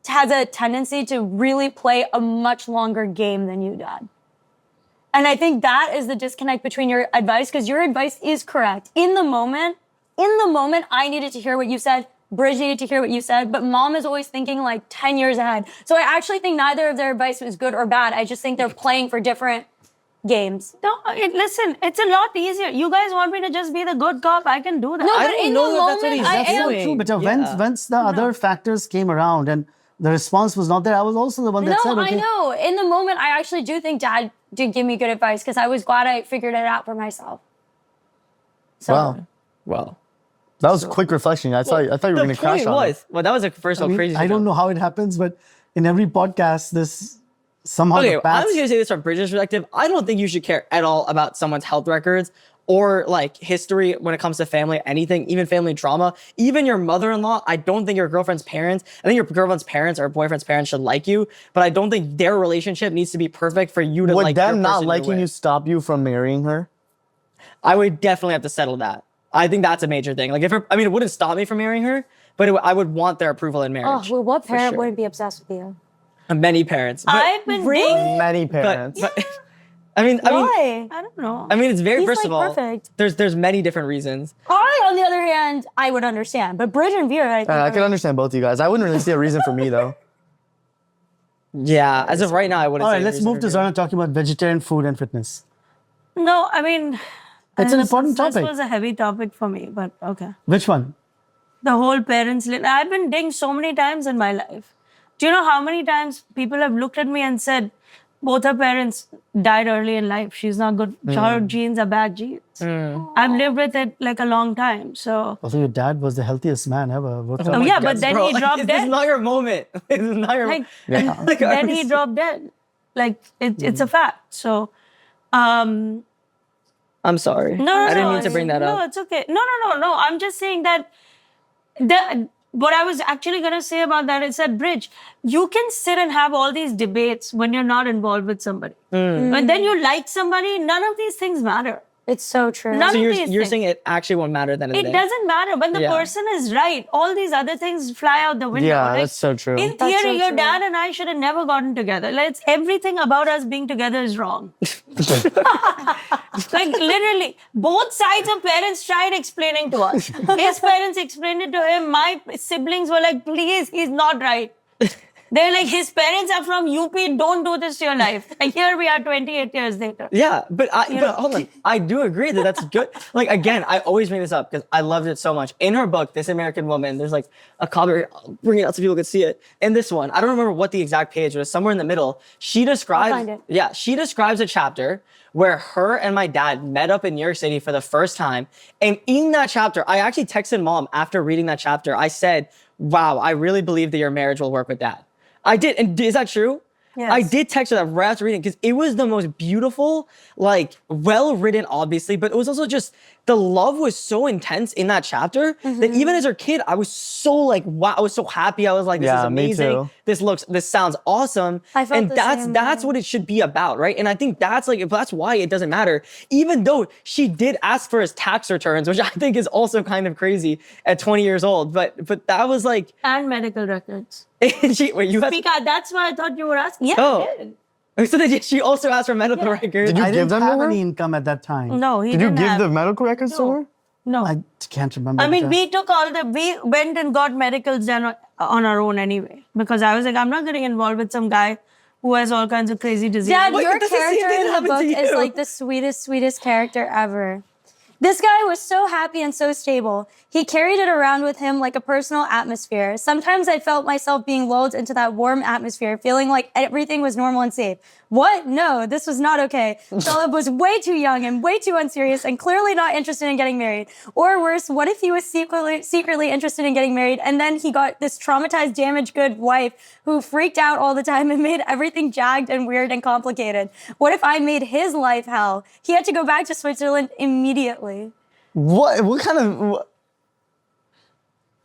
has a tendency to really play a much longer game than you, dad. And I think that is the disconnect between your advice, because your advice is correct. In the moment, I needed to hear what you said. Bridge needed to hear what you said, but mom is always thinking like 10 years ahead. So I actually think neither of their advice was good or bad. I just think they're playing for different games. No, listen, it's a lot easier. You guys want me to just be the good cop? I can do that. No, I but don't in know the if that's what moment, he's I that's am. doing. True, but Yeah. once the other factors came around and the response was not there, I was also the one that No, said, okay. I know. In the moment, I actually do think Dad did give me good advice because I was glad I figured it out for myself. So, Wow. Well, That was quick reflection. I thought you were the going to crash point on it. was, well, that was a first of all crazy. I don't know how it happens, but in every podcast, this somehow Okay, the I'm paths- just gonna say this from Bridget's perspective. I don't think you should care at all about someone's health records or like history when it comes to family, anything, even family trauma, even your mother-in-law. I don't think your girlfriend's parents, I think your girlfriend's parents or boyfriend's parents should like you, but I don't think their relationship needs to be perfect for you to Would like your them not person you're liking you with. stop you from marrying her? I would definitely have to settle that. I think that's a major thing. Like it wouldn't stop me from marrying her, but I would want their approval in oh, marriage. well, what for parent sure. wouldn't be obsessed with you? Many parents. But, I've been dating. Many but, parents. but I mean, Why? I don't know. it's very He's, first like, of all. perfect. There's many different reasons. I, on the other hand, I would understand. But Bridget and Vera, I think. I can understand both of you guys. I wouldn't really see a reason for me though. Yeah, as of right now, I wouldn't. All say right, let's reason move to for me. Zarna talking about vegetarian food and fitness. No, I mean, It's an important This topic. was a heavy topic for me, but okay. Which one? The whole parents. I've been dinged so many times in my life. Do you know how many times people have looked at me and said, both her parents died early in life. She's not good. Her genes are bad genes. I've lived with it like a long time. So, Also, your dad was the healthiest man ever. What's oh, up? yeah, but then he dropped This is dead. not your moment. This is not your Like, Like, then he dropped dead. Like, it's a fact. So, I'm sorry. No, I didn't mean to bring that no, up. it's okay. No. I'm just saying that what I was actually going to say about that is that, Bridge, you can sit and have all these debates when you're not involved with somebody. And then you like somebody, none of these things matter. It's so true. None So of you're these you're things. saying it actually won't matter then? It doesn't matter. When the Yeah. person is right, all these other things fly out the window. Yeah, Like, that's so true. In That's theory, so your true. dad and I should have never gotten together. Like, everything about us being together is wrong. Like, literally, both sides of parents tried explaining to us. His parents explained it to him. My siblings were like, please, he's not right. They're like, his parents are from UP. Don't do this to your life. And here we are 28 years later. Yeah, but hold on. I do agree that that's good. Like, again, I always bring this up because I loved it so much. In her book, This American Woman, there's like a copy. I'll bring it out so people can see it. In this one, I don't remember what the exact page was. Somewhere in the middle, she describes. find it. Yeah, she describes a chapter where her and my dad met up in New York City for the first time. And in that chapter, I actually texted Mom after reading that chapter. I said, "Wow, I really believe that your marriage will work with Dad." I did. And is that true? Yes. I did text her that right after reading because it was the most beautiful, like, well written, obviously, but it was also just the love was so intense in that chapter that even as her kid, I was so like, wow, I was so happy. I was like, this is Yeah, me amazing. too. This sounds awesome. I felt and the that's same that's way. what it should be about, right? And I think that's why it doesn't matter. Even though she did ask for his tax returns, which I think is also kind of crazy at 20 years old. But that was like, And medical records. wait, you asked? Because that's why I thought you were asking. Yeah, Oh. I did. So then she also asked for medical records. Did you I give didn't them have to her? any income at that time. No, he Did you didn't give have. the medical records to her? No. I can't remember. I the mean, time. we went and got medicals done on our own anyway. Because I was like, I'm not getting involved with some guy who has all kinds of crazy diseases. Dad, Wait, your that's the same character thing in that the happened book to is you. like the sweetest character ever. This guy was so happy and so stable. He carried it around with him like a personal atmosphere. Sometimes I felt myself being lulled into that warm atmosphere, feeling like everything was normal and safe. What? No, this was not okay. Philip was way too young and way too unserious and clearly not interested in getting married. Or worse, what if he was secretly interested in getting married and then he got this traumatized, damaged good wife who freaked out all the time and made everything jagged and weird and complicated? What if I made his life hell? He had to go back to Switzerland immediately. What kind of?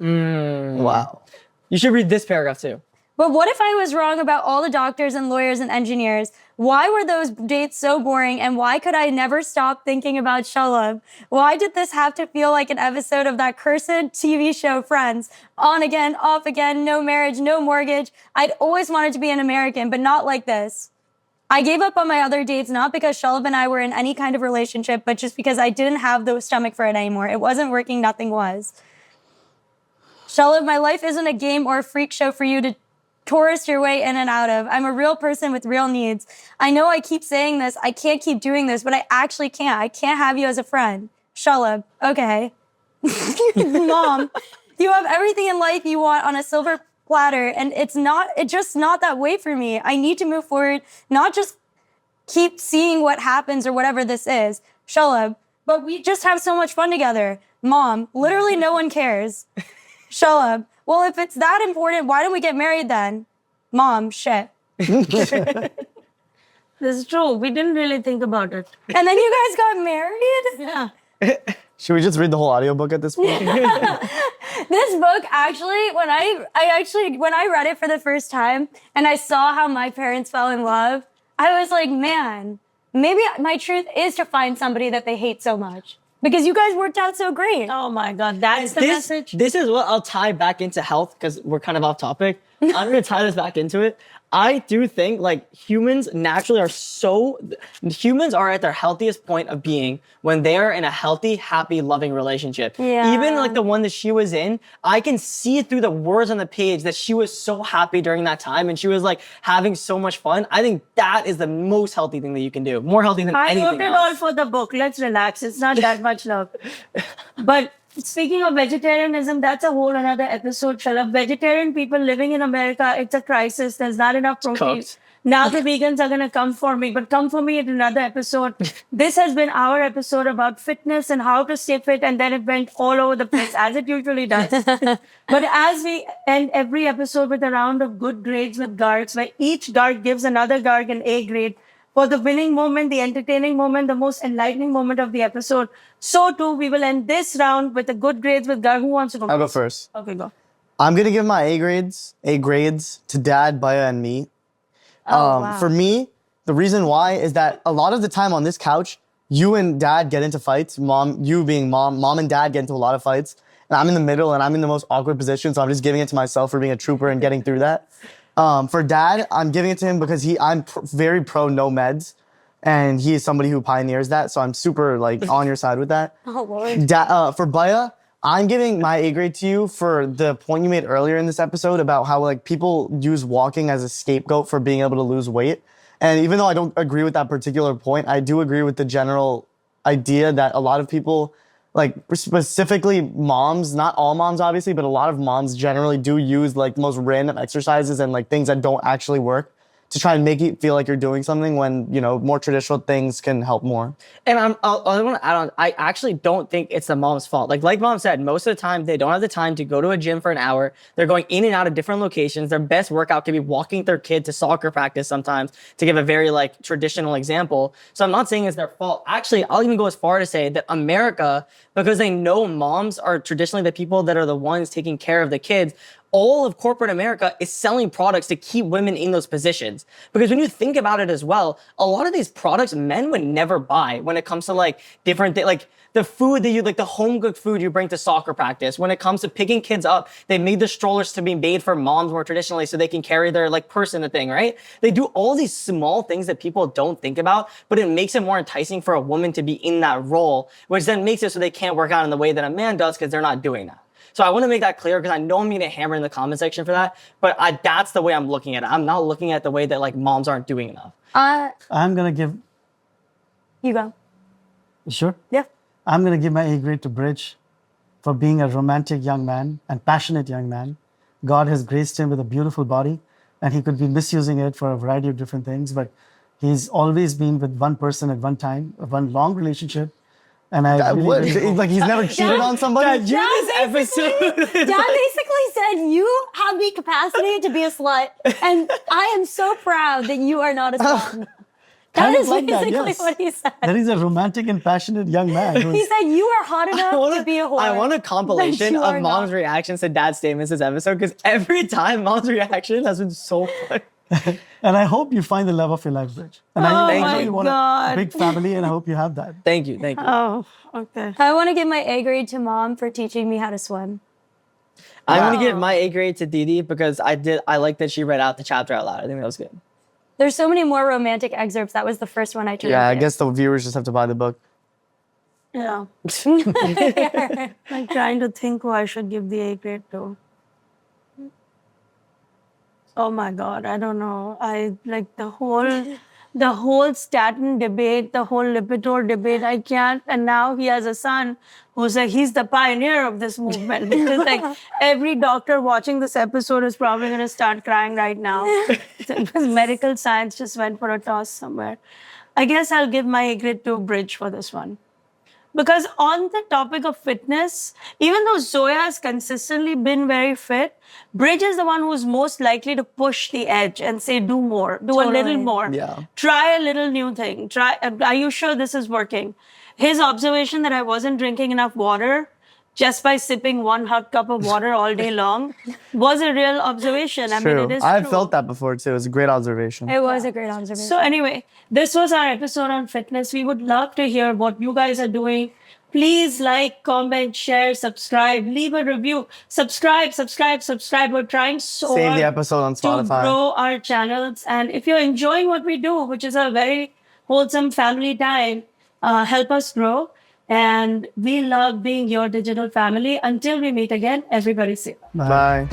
Wow. You should read this paragraph too. But what if I was wrong about all the doctors and lawyers and engineers? Why were those dates so boring? And why could I never stop thinking about Shalom? Why did this have to feel like an episode of that cursed TV show Friends? On again, off again, no marriage, no mortgage. I'd always wanted to be an American, but not like this. I gave up on my other dates, not because Shalom and I were in any kind of relationship, but just because I didn't have the stomach for it anymore. It wasn't working, nothing was. Shalom, my life isn't a game or a freak show for you to tourist your way in and out of. I'm a real person with real needs. I know I keep saying this. I can't keep doing this, but I actually can't. I can't have you as a friend. Shalab. Okay. Mom, you have everything in life you want on a silver platter, and it's just not that way for me. I need to move forward, not just keep seeing what happens or whatever this is. Shalab. But we just have so much fun together. Mom, literally no one cares. Shalab. Well, if it's that important, why don't we get married then? Mom, shit. This is true. We didn't really think about it. And then you guys got married? Yeah. Should we just read the whole audiobook at this point? This book actually, when I read it for the first time and I saw how my parents fell in love, I was like, man, maybe my truth is to find somebody that they hate so much. Because you guys worked out so great. Oh my God, that's the message. This is what I'll tie back into health because we're kind of off topic. I'm going to tie this back into it. I do think like humans naturally humans are at their healthiest point of being when they are in a healthy, happy, loving relationship. Yeah. Even like the one that she was in, I can see through the words on the page that she was so happy during that time and she was like having so much fun. I think that is the most healthy thing that you can do. More healthy than I anything wrote it else. all for the book. Let's relax. It's not that much love. But speaking of vegetarianism, that's a whole another episode, Shalab. Vegetarian people living in America, it's a crisis. There's not enough protein. Cooked. Now the vegans are going to come for me, but come for me in another episode. This has been our episode about fitness and how to stay fit, and then it went all over the place, as it usually does. But as we end every episode with a round of good grades with Gargs, where each Garg gives another Garg an A grade, for the winning moment, the entertaining moment, the most enlightening moment of the episode. So too, we will end this round with the good grades with Garg. Who wants to go? I'll go first. Okay, go. I'm gonna give my A grades to Dad, Baya, and me. Wow. For me, the reason why is that a lot of the time on this couch, you and Dad get into fights. You being mom and Dad get into a lot of fights, and I'm in the middle and I'm in the most awkward position. So I'm just giving it to myself for being a trooper and getting through that. For Dad, I'm giving it to him because I'm very pro no meds, and he is somebody who pioneers that. So I'm super like on your side with that. Oh, Lord. For Baya, I'm giving my A grade to you for the point you made earlier in this episode about how like people use walking as a scapegoat for being able to lose weight. And even though I don't agree with that particular point, I do agree with the general idea that a lot of people, like specifically moms, not all moms obviously, but a lot of moms generally do use like the most random exercises and like things that don't actually work to try and make you feel like you're doing something when, you know, more traditional things can help more. And I want to add on, I actually don't think it's the mom's fault. Like mom said, most of the time, they don't have the time to go to a gym for an hour. They're going in and out of different locations. Their best workout could be walking their kid to soccer practice sometimes, to give a very like traditional example. So I'm not saying it's their fault. Actually, I'll even go as far to say that America, because they know moms are traditionally the people that are the ones taking care of the kids, all of corporate America is selling products to keep women in those positions. Because when you think about it as well, a lot of these products men would never buy when it comes to like different things, like the food that you, like the home cooked food you bring to soccer practice. When it comes to picking kids up, they made the strollers to be made for moms more traditionally so they can carry their like purse in a thing, right? They do all these small things that people don't think about, but it makes it more enticing for a woman to be in that role, which then makes it so they can't work out in the way that a man does because they're not doing that. So I want to make that clear because I know I'm going to get hammered in the comment section for that, but that's the way I'm looking at it. I'm not looking at the way that like moms aren't doing enough. I'm gonna give. You go. You sure? Yeah. I'm gonna give my A grade to Bridge for being a romantic young man and passionate young man. God has graced him with a beautiful body, and he could be misusing it for a variety of different things, but he's always been with one person at one time, one long relationship. And I really Like he's never cheated on somebody? Dad basically said, you have the capacity to be a slut, and I am so proud that you are not a slut. That Kind of is like that, basically yes. what he said. That he's a romantic and passionate young man. He said, you are hot enough to be a whore. I want a but compilation you of are mom's not. reactions to dad's statements this episode because every time mom's reaction has been so fun. And I hope you find the love of your life, Bridge. And I know my you want a God. big family, and I hope you have that. Thank you. Oh, okay. I want to give my A grade to Mom for teaching me how to swim. I'm going to give my A grade to Didi because I like that she read out the chapter out loud. I think that was good. There's so many more romantic excerpts. That was the first one I turned Yeah, I to. guess the viewers just have to buy the book. Yeah. I'm trying to think who I should give the A grade to. Oh my God, I don't know. I like the whole statin debate, the whole Lipitor debate. I can't. And now he has a son who's like, he's the pioneer of this movement. Because like every doctor watching this episode is probably going to start crying right now. Because medical science just went for a toss somewhere. I guess I'll give my grid to Bridge for this one. Because on the topic of fitness, even though Zoya has consistently been very fit, Bridge is the one who's most likely to push the edge and say, do more, do a little more. Yeah. Try a little new thing. Are you sure this is working? His observation that I wasn't drinking enough water just by sipping 1 hot cup of water all day long was a real observation. I mean, it is I've true. felt that before too. It's a great observation. It was a great observation. So anyway, this was our episode on fitness. We would love to hear what you guys are doing. Please like, comment, share, subscribe, leave a review. Subscribe. We're trying so Save hard the episode on to Spotify. grow our channels. And if you're enjoying what we do, which is a very wholesome family time, help us grow. And we love being your digital family. Until we meet again, everybody safe. Bye.